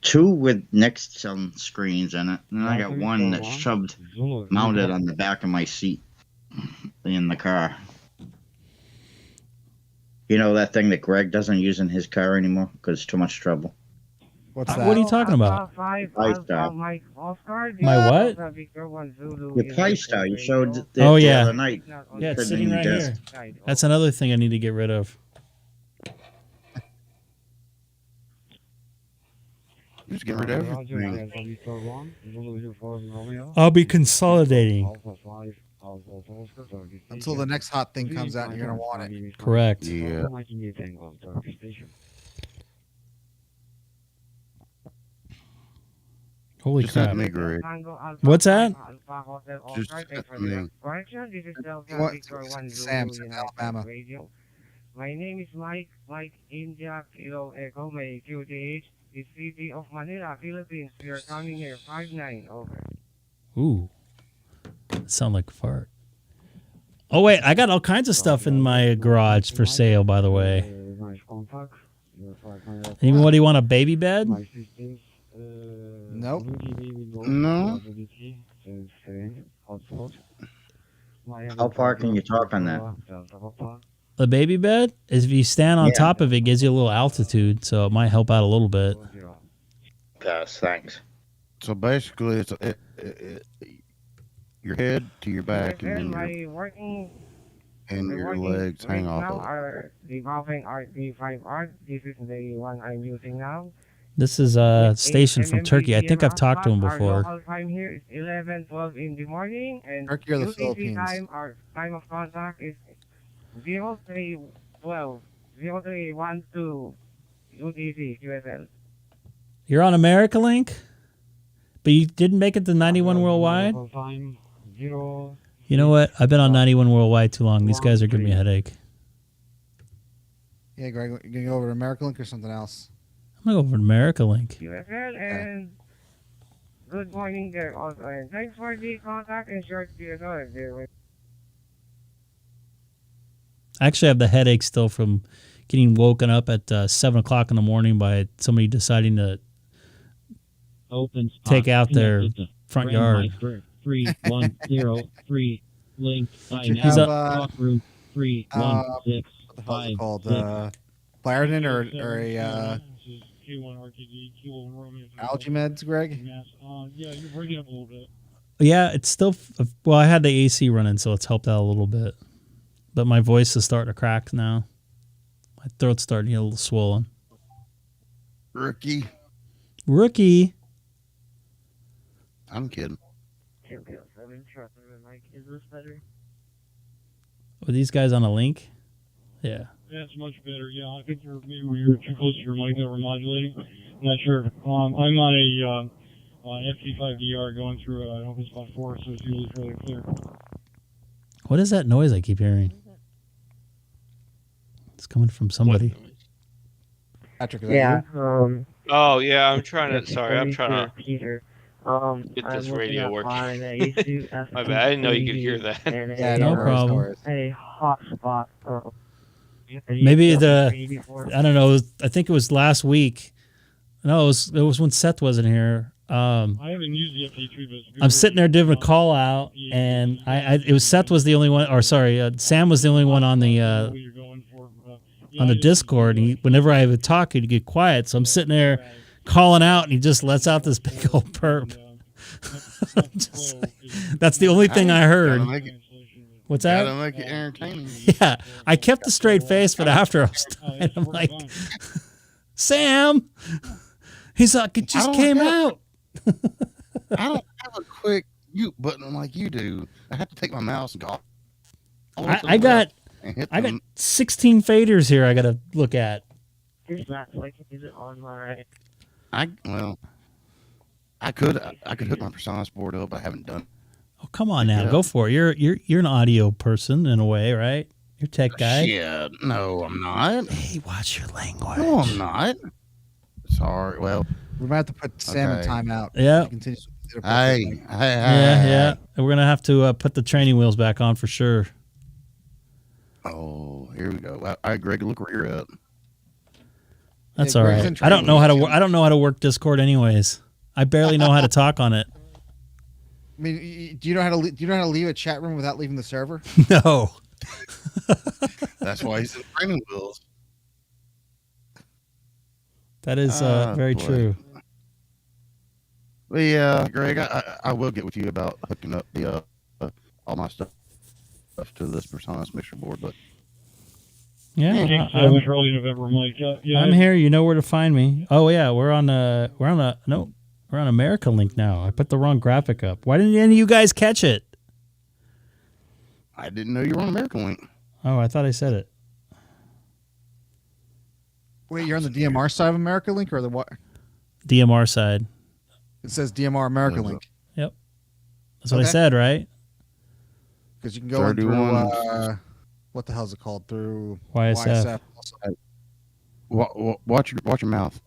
2 with next screens in it, and I got one that's shoved, mounted on the back of my seat in the car. You know that thing that Greg doesn't use in his car anymore because it's too much trouble? What's that? What are you talking about? PyStar. My what? Your PyStar you showed the other night. Yeah, it's sitting right here. That's another thing I need to get rid of. Just get rid of everything. I'll be consolidating. Until the next hot thing comes out and you're going to want it. Correct. Yeah. Holy Just crap. let me, Greg. What's that? Just let me. Sam's in Alabama. My name is Mike India Kilo Echo May QTH, the city of Manila, Philippines. We are coming here 59 over. Ooh. That sound like a fart. Oh wait, I got all kinds of stuff in my garage for sale, by the way. Anybody want a baby bed? Nope. No. How far can you talk on that? The baby bed is if you stand on top of it, gives you a little altitude, so it might help out a little bit. Yes, thanks. So basically, it's your head to your back, and then your legs hang off of it. Revolving RP5R. This is the one I'm using now. This is a station from Turkey. I think I've talked to him before. Our local time here is 11:12 in the morning, and Turkey or the UTC Philippines? time, our time of contact is 0312 0312 UTC QSL. You're on America Link, but you didn't make it to 91 Worldwide? You know what? I've been on 91 Worldwide too long. These guys are giving me a headache. Yeah, Greg, you going to go over to America Link or something else? I'm going to go over to America Link. QSL, and good morning there also. And thanks for the contact and short QSL. I actually have the headache still from getting woken up at 7 o'clock in the morning by somebody deciding to take out their front yard. 3103 link He's talk room 3 what 1 6 the hell is 5 it called? 6. Clarendon or a algae meds, Greg? Yeah, you're breaking up a little bit. Yeah, it's still. Well, I had the AC running, so it's helped out a little bit. But my voice is starting to crack now. My throat's starting to get a little swollen. Rookie. I'm kidding. Is this better? Were these guys on a link? Yeah. That's much better. Yeah, I think maybe you're too close to your mic that we're modulating. I'm not sure. I'm on a FT5DR going through an open spot 4, so it's usually fairly clear. What is that noise I keep hearing? It's coming from somebody. Patrick, is Yeah. that you? Oh yeah, I'm trying to. Sorry, I'm trying to Peter. get this radio working. On Yaesu My bad. I didn't know you could hear that. Yeah, no problem. A hotspot. Maybe I don't know. I think it was last week. No, it was when Seth wasn't here. I haven't used the FT3, but I'm sitting there doing a call out, and it was Seth was the only one, or sorry, Sam was the only one on the Discord. And whenever I would talk, he'd get quiet. So I'm sitting there calling out, and he just lets out this big old burp. That's the only thing I heard. What's that? Gotta make it entertaining. Yeah, I kept a straight face, but after I was dying, I'm like, Sam. He's like, it just came out. I don't have a quick mute button like you do. I have to take my mouse and go. I got 16 faders here I got to look at. Is it on my... I could hook my Personas board up, but I haven't done. Oh, come on now, go for it. You're an audio person in a way, right? You're a tech guy. Yeah, no, I'm not. Hey, watch your language. No, I'm not. Sorry. Well, we're about to put Sam in timeout. Yeah. Hey. Yeah. We're gonna have to put the training wheels back on for sure. Oh, here we go. All right, Greg, look where you're at. That's all right. I don't know how to work Discord, anyways. I barely know how to talk on it. I mean, do you know how to leave a chat room without leaving the server? No. That's why he's in training wheels. That is very true. Well, yeah, Greg, I will get with you about hooking up the all my stuff to this Personas mixer board, but yeah, early November, Mike. Yeah, I'm here. You know where to find me. Oh yeah, we're on America Link now. I put the wrong graphic up. Why didn't any of you guys catch it? I didn't know you were on America Link. Oh, I thought I said it. Wait, you're on the DMR side of America Link or the what? DMR side. It says DMR America Link. Yep. That's what I said, right? Because you can go in through, what the hell is it called? Through YSF. Watch your mouth.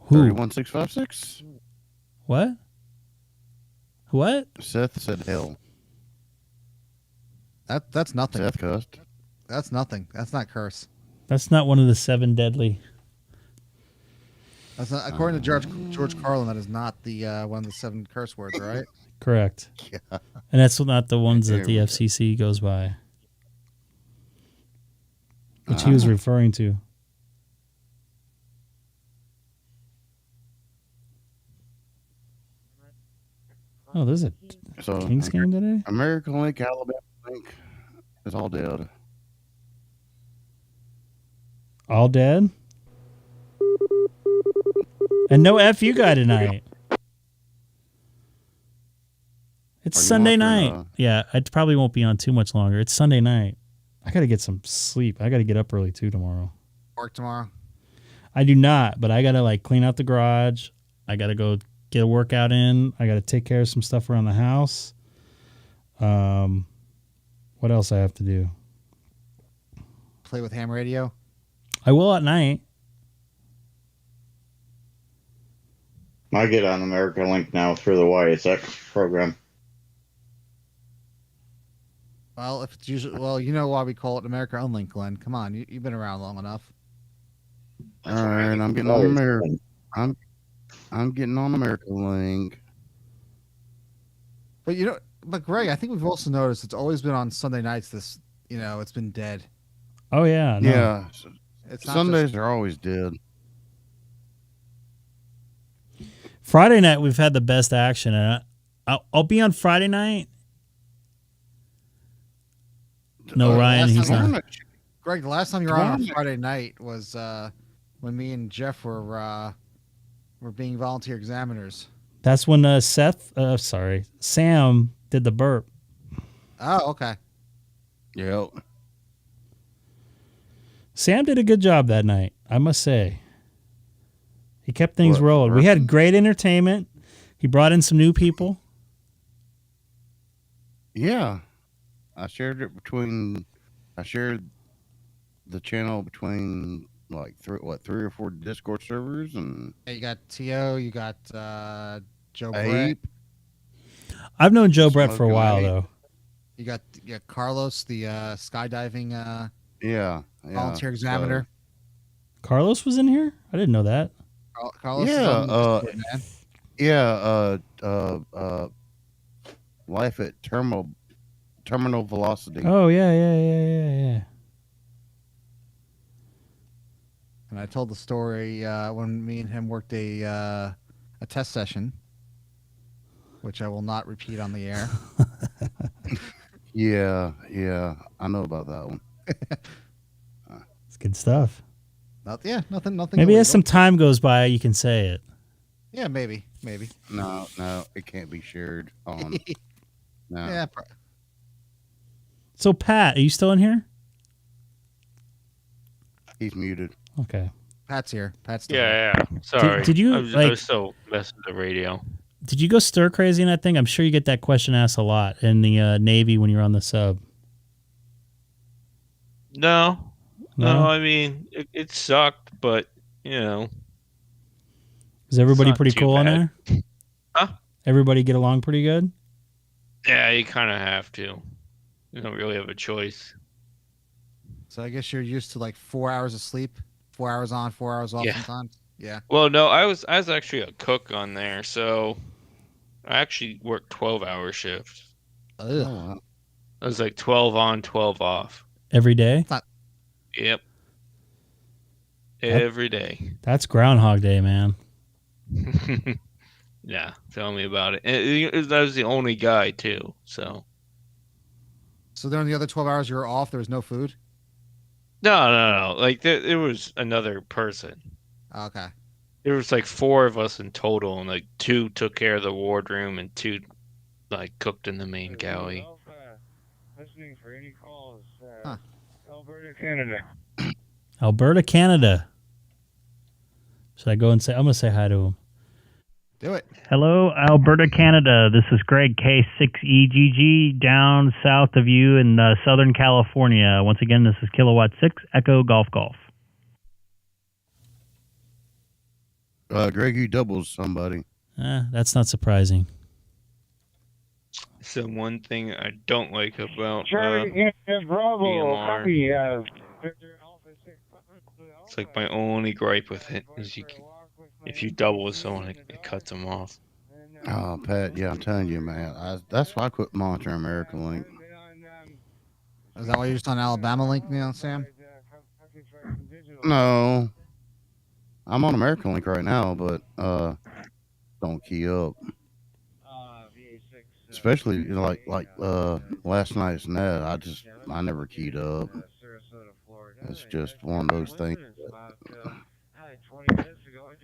Who? 31656. What? Seth said hell. That's nothing. Seth cussed. That's nothing. That's not curse. That's not one of the 7 deadly. That's not, according to George Carlin, that is not the one of the 7 curse words, right? Correct. Yeah. And that's not the ones that the FCC goes by, which he was referring to. Oh, there's a Kings game today? America Link, Alabama Link is all dead. All dead? And no FU guy tonight. It's Sunday night. Yeah, I probably won't be on too much longer. It's Sunday night. I got to get some sleep. I got to get up early too tomorrow. Work tomorrow? I do not, but I got to clean out the garage. I got to go get a workout in. I got to take care of some stuff around the house. What else I have to do? Play with ham radio? I will at night. I get on America Link now through the YSX program. Well, if it's usually, you know why we call it America Unlink, Glenn. Come on, you've been around long enough. All right, I'm getting on America. I'm getting on America Link. But but Greg, I think we've also noticed it's always been on Sunday nights. It's been dead. Oh yeah, no. Yeah. It's not Sundays are always dead. Friday night we've had the best action, and I'll be on Friday night. No, Ryan, he's not. Greg, the last time you were on Friday night was when me and Jeff were being volunteer examiners. That's when Sam did the burp. Oh, okay. Yep. Sam did a good job that night, I must say. He kept things rolling. We had great entertainment. He brought in some new people. Yeah. I shared the channel between like three or four Discord servers, and you got T.O., you got Joe Brett. Ape. I've known Joe Brett for a while though. You got Carlos, the skydiving volunteer So, examiner. Carlos was in here? I didn't know that. Carlos is on the Discord, man. Life at terminal velocity. Oh yeah. And I told the story when me and him worked a test session, which I will not repeat on the air. Yeah, I know about that one. It's good stuff. Nothing. Maybe illegal. as some time goes by, you can say it. Yeah, maybe. No, it can't be shared on. No. Yeah. So Pat, are you still in here? He's muted. Okay. Pat's here. Pat's still Yeah. Sorry. Did you I was so messing with the radio. Did you go stir crazy in that thing? I'm sure you get that question asked a lot in the Navy when you're on the sub. No. I mean, it sucked, but is everybody pretty cool on there? Huh? Everybody get along pretty good? Yeah, you kind of have to. You don't really have a choice. So I guess you're used to like 4 hours of sleep, 4 hours on, 4 hours off Yeah. sometimes. Yeah. Well, no, I was actually a cook on there, so I actually worked 12-hour shifts. Ugh. I was like 12 on, 12 off. Every day? Yep. Every day. That's Groundhog Day, man. Yeah, tell me about it. And I was the only guy too, so. So during the other 12 hours you were off, there was no food? No. Like there was another person. Okay. There was like 4 of us in total, and like 2 took care of the wardroom, and 2 like cooked in the main galley. Listening for any calls. Alberta, Canada. Alberta, Canada. Should I go and say? I'm going to say hi to him. Do it. Hello, Alberta, Canada. This is Greg, K6EGG, down south of you in Southern California. Once again, this is Kilowatt 6, Echo Golf Golf. Greg, you doubles somebody. That's not surprising. So one thing I don't like about Charlie, Bravo, DMR, copy. it's like my only gripe with it is if you double with someone, it cuts them off. Oh, Pat, yeah, I'm telling you, man. That's why I quit monitoring American Link. Is that why you're just on Alabama Link now, Sam? No. I'm on American Link right now, but don't key up. Especially like last night's net, I never keyed up. It's just one of those things.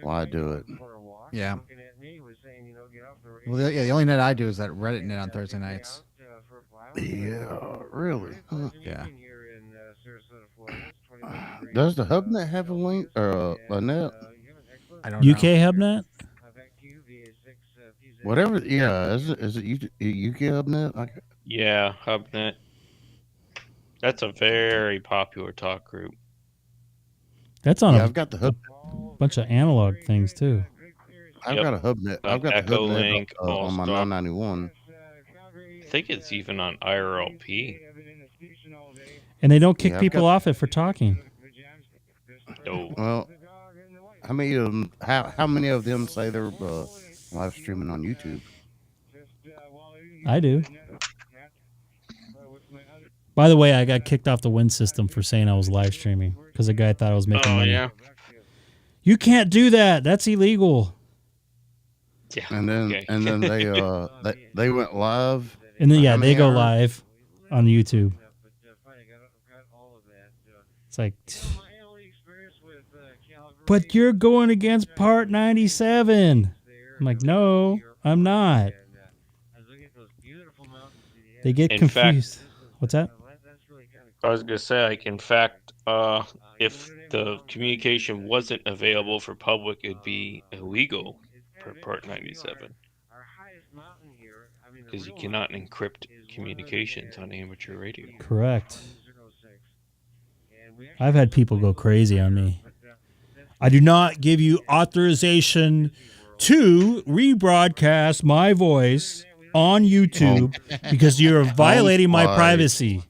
Why do it? Yeah. Well, the only net I do is that Reddit net on Thursday nights. Yeah, really? Huh. Yeah. Does the HubNet have a link or a net? I don't know. UK HubNet? Whatever. Yeah, is it UK HubNet? Yeah, HubNet. That's a very popular talk group. That's on I've got the hub. Bunch of analog things too. I've got a HubNet. I've got Echo the HubNet Link, on my Allstar. 991. I think it's even on IRLP. And they don't kick Yeah, I've people got- off it for talking. No. Well, how many of them? How many of them say they're live streaming on YouTube? I do. By the way, I got kicked off the Win system for saying I was live streaming because a guy thought I was making money. Yeah. You can't do that. That's illegal. Yeah. And then they went live. And then How yeah, many they go hours? live on YouTube. It's like, but you're going against Part 97. I'm like, no, I'm not. They get In fact- confused. What's that? I was gonna say, like, in fact, if the communication wasn't available for public, it'd be illegal per Part 97 because you cannot encrypt communications on amateur radio. Correct. I've had people go crazy on me. I do not give you authorization to rebroadcast my voice on YouTube because you're violating my slice. privacy.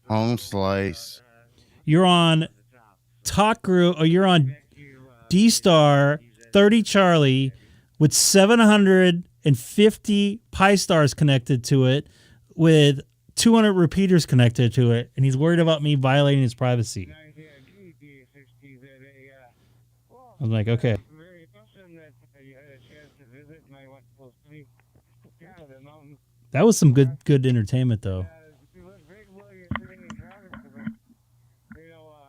Home slice. You're on Talk Group, or you're on DStar 30 Charlie with 750 Pi stars connected to it with 200 repeaters connected to it, and he's worried about me violating his privacy. I'm like, okay. That was some good entertainment, though.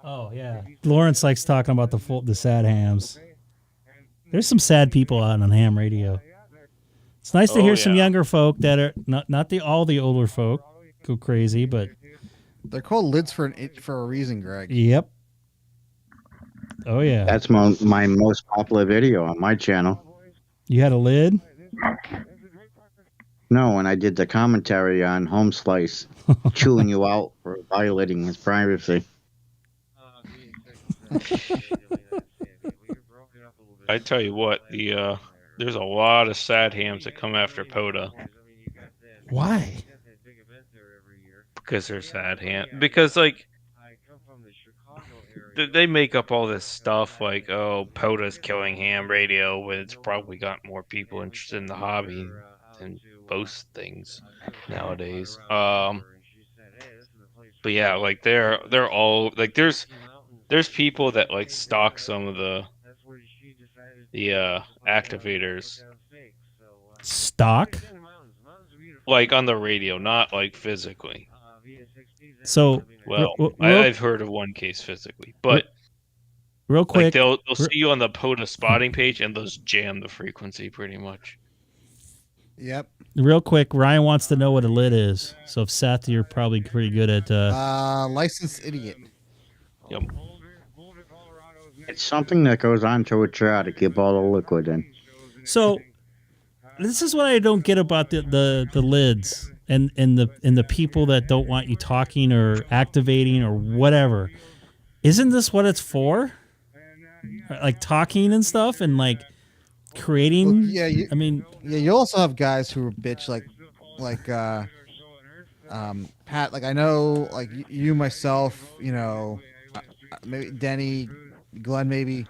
Oh yeah, Lawrence likes talking about the sad hams. There's some sad people out on ham radio. It's nice to hear some younger folk that are not all the older folk go crazy, but they're called lids for a reason, Greg. Yep. Oh yeah. That's my most popular video on my channel. You had a lid? No, when I did the commentary on Home Slice, chewing you out for violating his privacy. I tell you what, there's a lot of sad hams that come after POTA. Why? Because they're sad ham. Because like they make up all this stuff like, oh, POTA's killing ham radio, when it's probably got more people interested in the hobby than most things nowadays. But yeah, like they're all like there's people that like stock some of the activators. Stock? Like on the radio, not like physically. So, well, I've heard of one case physically, but real quick, like they'll see you on the POTA spotting page and they'll just jam the frequency pretty much. Yep. Real quick, Ryan wants to know what a lid is. So if Seth, you're probably pretty good at licensed idiot. Yep. It's something that goes onto a jar to keep all the liquid in. So this is what I don't get about the lids and the people that don't want you talking or activating or whatever. Isn't this what it's for? Like talking and stuff and like creating. Well, you also have guys who bitch like Pat. Like I know, like you, myself, maybe Denny, Glenn, maybe.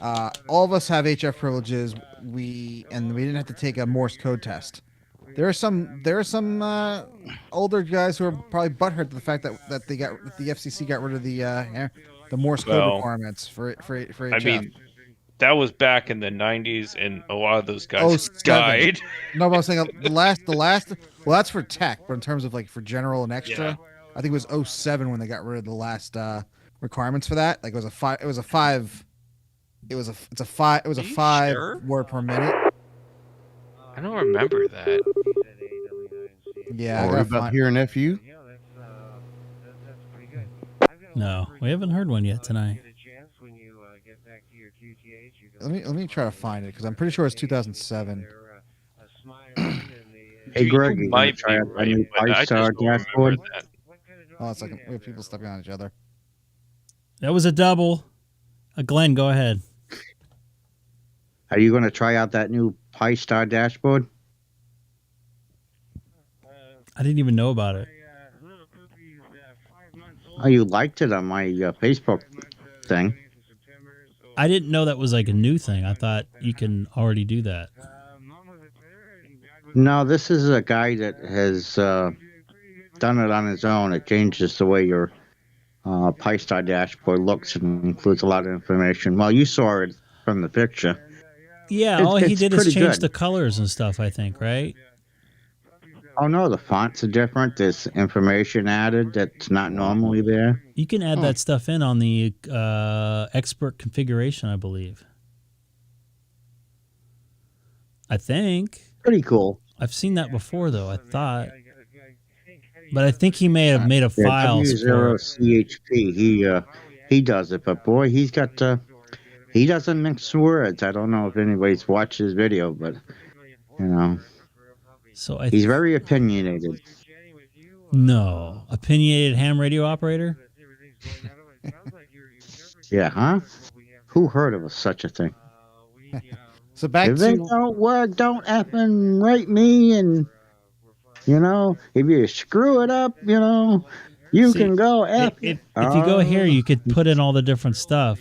All of us have HF privileges. We didn't have to take a Morse code test. There are some older guys who are probably butthurt at the fact that the FCC got rid of the Morse code requirements for HF. I mean, that was back in the 90s, and a lot of those guys died. No, but I was saying the last. Well, that's for tech, but in terms of like for general and extra, I think it was 07 when they got rid of the last requirements for that. Like it was a 5 sure? word per minute. I don't remember that. Yeah. Or about here in FU? No, we haven't heard one yet tonight. Let me try to find it because I'm pretty sure it's 2007. Hey Greg, you might try out a new Allstar dashboard. Oh, it's like we have people stepping on each other. That was a double. Glenn, go ahead. Are you going to try out that new Allstar dashboard? I didn't even know about it. Oh, you liked it on my Facebook thing. I didn't know that was like a new thing. I thought you can already do that. No, this is a guy that has done it on its own. It changes the way your Pi-Star dashboard looks and includes a lot of information. Well, you saw it from the picture. Yeah, all he It's did is pretty change good. the colors and stuff, I think, right? Oh no, the fonts are different. There's information added that's not normally there. You can add that stuff in on the expert configuration, I believe. I think. Pretty cool. I've seen that before, though, I thought. But I think he may have made a file for W0CHP. He does it, but boy, he's got he doesn't mix words. I don't know if anybody's watched his video, but you know, so he's very opinionated. No, opinionated ham radio operator. Yeah, huh? Who heard of such a thing? So back if to it don't work, don't effing write me, and you know, if you screw it up, you know, you can go F. If you go here, you could put in all the different stuff.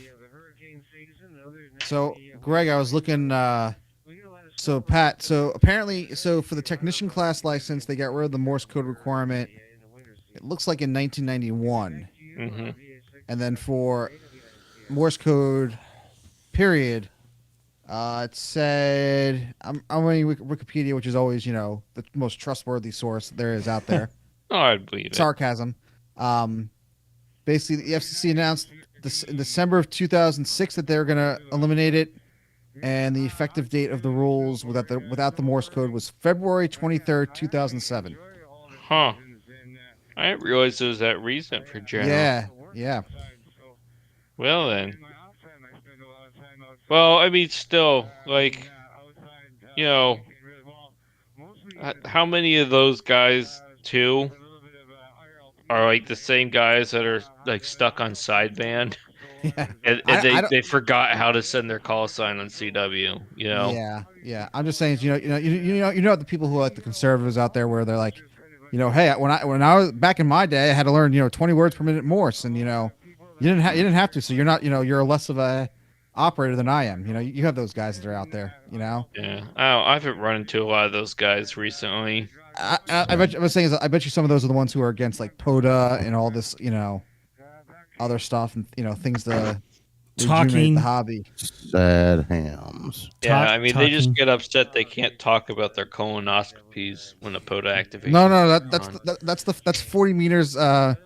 So, Greg, I was looking. So, Pat. So apparently, for the technician class license, they got rid of the Morse code requirement. It looks like in 1991. Mm-hmm. And then for Morse code, period. It said I'm reading Wikipedia, which is always, you know, the most trustworthy source there is out there. Oh, I'd believe it. Sarcasm. Basically, the FCC announced in December of 2006 that they were going to eliminate it, and the effective date of the rules without the Morse code was February 23rd, 2007. Huh. I didn't realize it was that recent for general. Yeah. Well then. Well, I mean, still, like, you know, how many of those guys, too, are, like, the same guys that are, like, stuck on sideband? Yeah. And they forgot how to send their call sign on CW, you know? Yeah. I'm just saying, you know the people who are like the conservatives out there where they're like, you know, hey, when I was back in my day, I had to learn, 20 words per minute Morse, and you didn't have to, so you're not, you're less of a operator than I am. You have those guys that are out there, Yeah. I haven't run into a lot of those guys recently. I bet you some of those are the ones who are against like POTA and all this, other stuff and things to rejuvenate the hobby. Sad hams. Yeah, I mean they just get upset they can't talk about their colonoscopies when the POTA activation. No, that's 40 meters about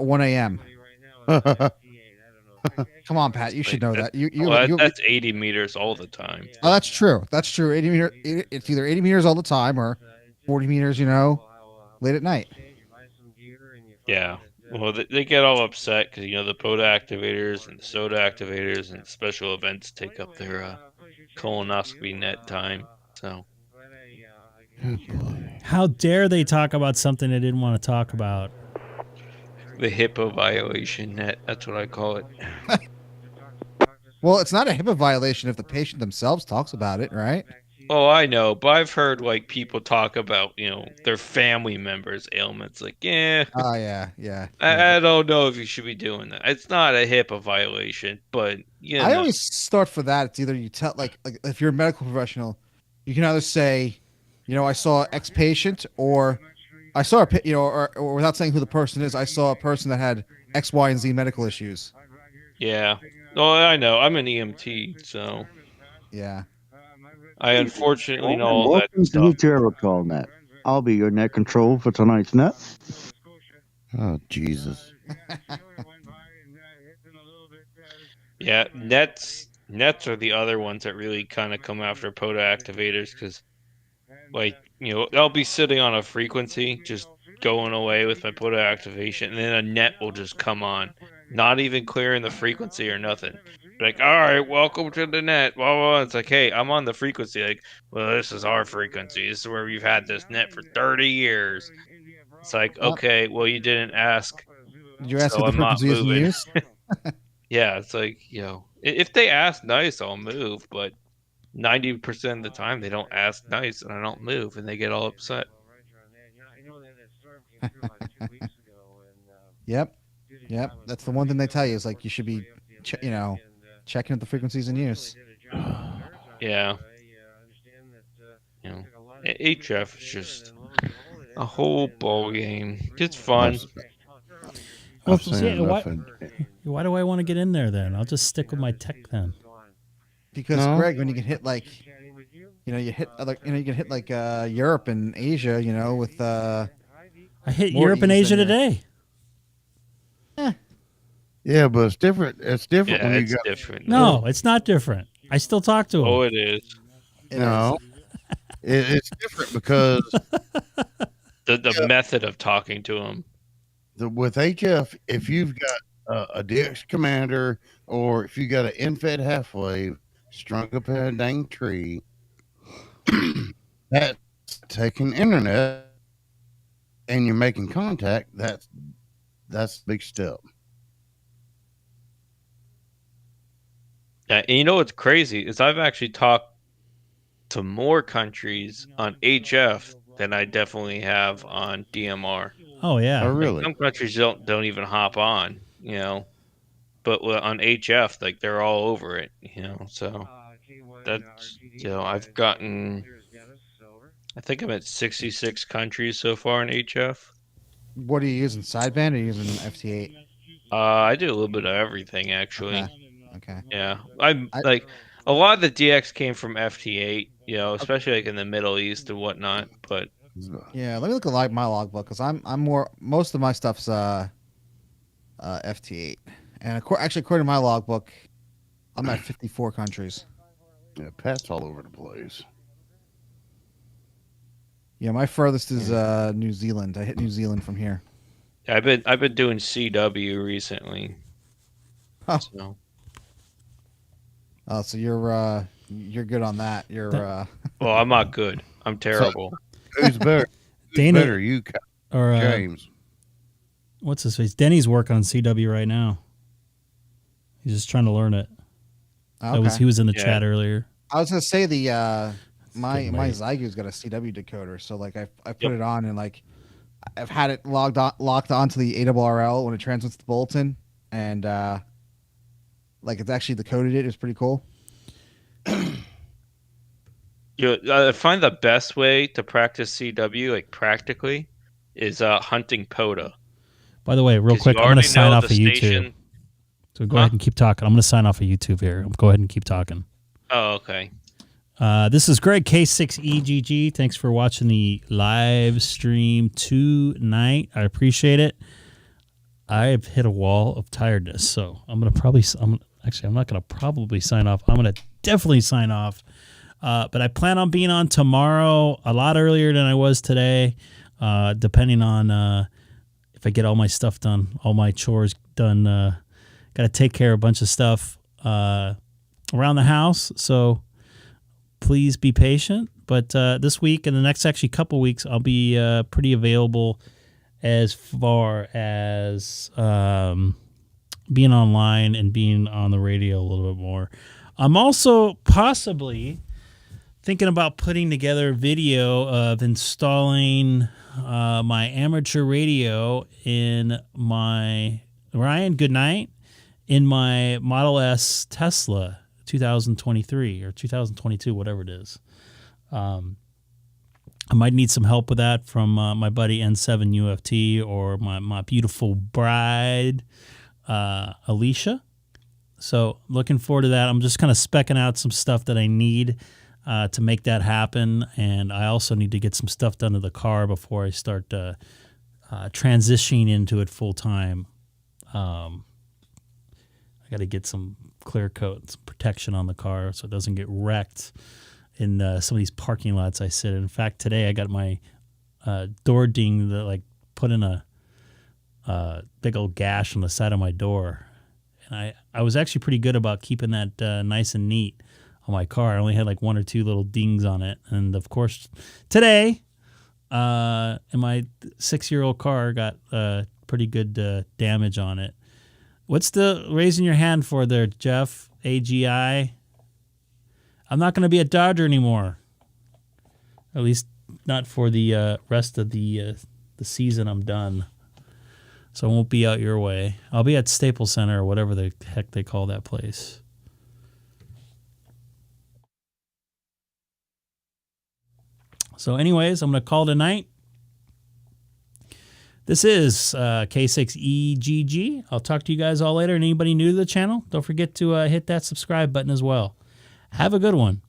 1 a.m. Come on, Pat, you should know that. That's 80 meters all the time. Oh, that's true. 80 meter. It's either 80 meters all the time or 40 meters, late at night. Yeah. Well, they get all upset because the POTA activators and the SOTA activators and special events take up their colonoscopy net time. So, how dare they talk about something they didn't want to talk about? The HIPAA violation net. That's what I call it. Well, it's not a HIPAA violation if the patient themselves talks about it, right? Oh, I know, but I've heard like people talk about their family members' ailments. Like, yeah. Oh yeah. I don't know if you should be doing that. It's not a HIPAA violation, but I always start for that. It's either you tell like if you're a medical professional, you can either say, I saw X patient, or I saw or without saying who the person is, I saw a person that had X, Y, and Z medical issues. Yeah. Oh, I know. I'm an EMT, so yeah. I unfortunately know all that Welcome stuff. to the Terracall Net. I'll be your net control for tonight's net. Oh, Jesus. Yeah, nets are the other ones that really kind of come after POTA activators because, like, I'll be sitting on a frequency, just going away with my POTA activation, and then a net will just come on, not even clearing the frequency or nothing. Like, all right, welcome to the net. Well, it's like, hey, I'm on the frequency. Like, well, this is our frequency. This is where we've had this net for 30 years. It's like, okay, well, you didn't ask. Did you ask if the frequency is in use? Yeah, it's like, if they ask nice, I'll move. But 90% of the time, they don't ask nice, and I don't move, and they get all upset. Yep. That's the one thing they tell you is like you should be, checking if the frequency's in use. Yeah. HF is just, a whole ball game. It's fun. Well, I've seen yeah, enough. why do I want to get in there then? I'll just stick with my tech then. Because No. Greg, when you can hit like, you hit other, you can hit like Europe and Asia, with I hit more Europe and ease Asia than today. Yeah, but it's different. It's different Yeah, when you it's got. different. No, it's not different. I still talk to him. Oh, it is. No, it's different because The method of talking to him. with HF, if you've got a DX commander or if you got an infed half wave strung up in a dang tree, that's taking internet and you're making contact. That's a big step. Yeah, and you know what's crazy is I've actually talked to more countries on HF than I definitely have on DMR. Oh yeah. Oh, Like, really? some countries don't even hop on, but on HF, like they're all over it, So that's I've gotten, I think I'm at 66 countries so far in HF. What are you using? Sideband or are you using FT8? I do a little bit of everything actually. Okay. Yeah, I'm like a lot of the DX came from FT8, especially like in the Middle East and whatnot. But Yeah, let me look at my logbook because I'm most of my stuff's FT8, and actually according to my logbook, I'm at 54 countries. Yeah, Pat's all over the place. Yeah, my furthest is New Zealand. I hit New Zealand from here. I've been doing CW recently. Oh. So. Oh, so you're good on that. You're Well, I'm not good. I'm terrible. So, who's better? Dana better, you or James? What's his face? Denny's working on CW right now. He's just trying to learn it. Okay. He was in the chat earlier. I was gonna say the my getting late. Zygu's got a CW decoder, so like I put it on and like I've had it locked onto the ARRL when it transmits the bulletin, and like it's actually decoded it. It's pretty cool. I find the best way to practice CW, like practically, is hunting POTA. By the way, real 'Cause quick, you I'm going to already sign know off of the YouTube. station- So go ahead and keep talking. I'm going to sign off of YouTube here. Go ahead and keep talking. Oh, okay. This is Greg, K6EGG. Thanks for watching the live stream tonight. I appreciate it. I've hit a wall of tiredness, so I'm not going to probably sign off. I'm going to definitely sign off. But I plan on being on tomorrow a lot earlier than I was today, depending on if I get all my stuff done, all my chores done. Got to take care of a bunch of stuff around the house, so please be patient. But this week and the next actually couple weeks, I'll be pretty available as far as being online and being on the radio a little bit more. I'm also possibly thinking about putting together a video of installing my amateur radio in my Ryan, good night, in my Model S Tesla 2023 or 2022, whatever it is. I might need some help with that from my buddy N7 UFT or my beautiful bride, Alicia. So looking forward to that. I'm just kind of specking out some stuff that I need to make that happen. And I also need to get some stuff done to the car before I start transitioning into it full time. I got to get some clear coat, some protection on the car so it doesn't get wrecked in some of these parking lots I sit in. In fact, today I got my door ding that put in a big old gash on the side of my door. And I was actually pretty good about keeping that nice and neat on my car. I only had one or two little dings on it. And of course, today, my 6-year-old car got pretty good damage on it. What's the raising your hand for there, Jeff? AGI? I'm not going to be a Dodger anymore. At least not for the rest of the season. I'm done. So I won't be out your way. I'll be at Staples Center or whatever the heck they call that place. So anyways, I'm going to call tonight. This is K6EGG. I'll talk to you guys all later. And anybody new to the channel, don't forget to hit that subscribe button as well. Have a good one.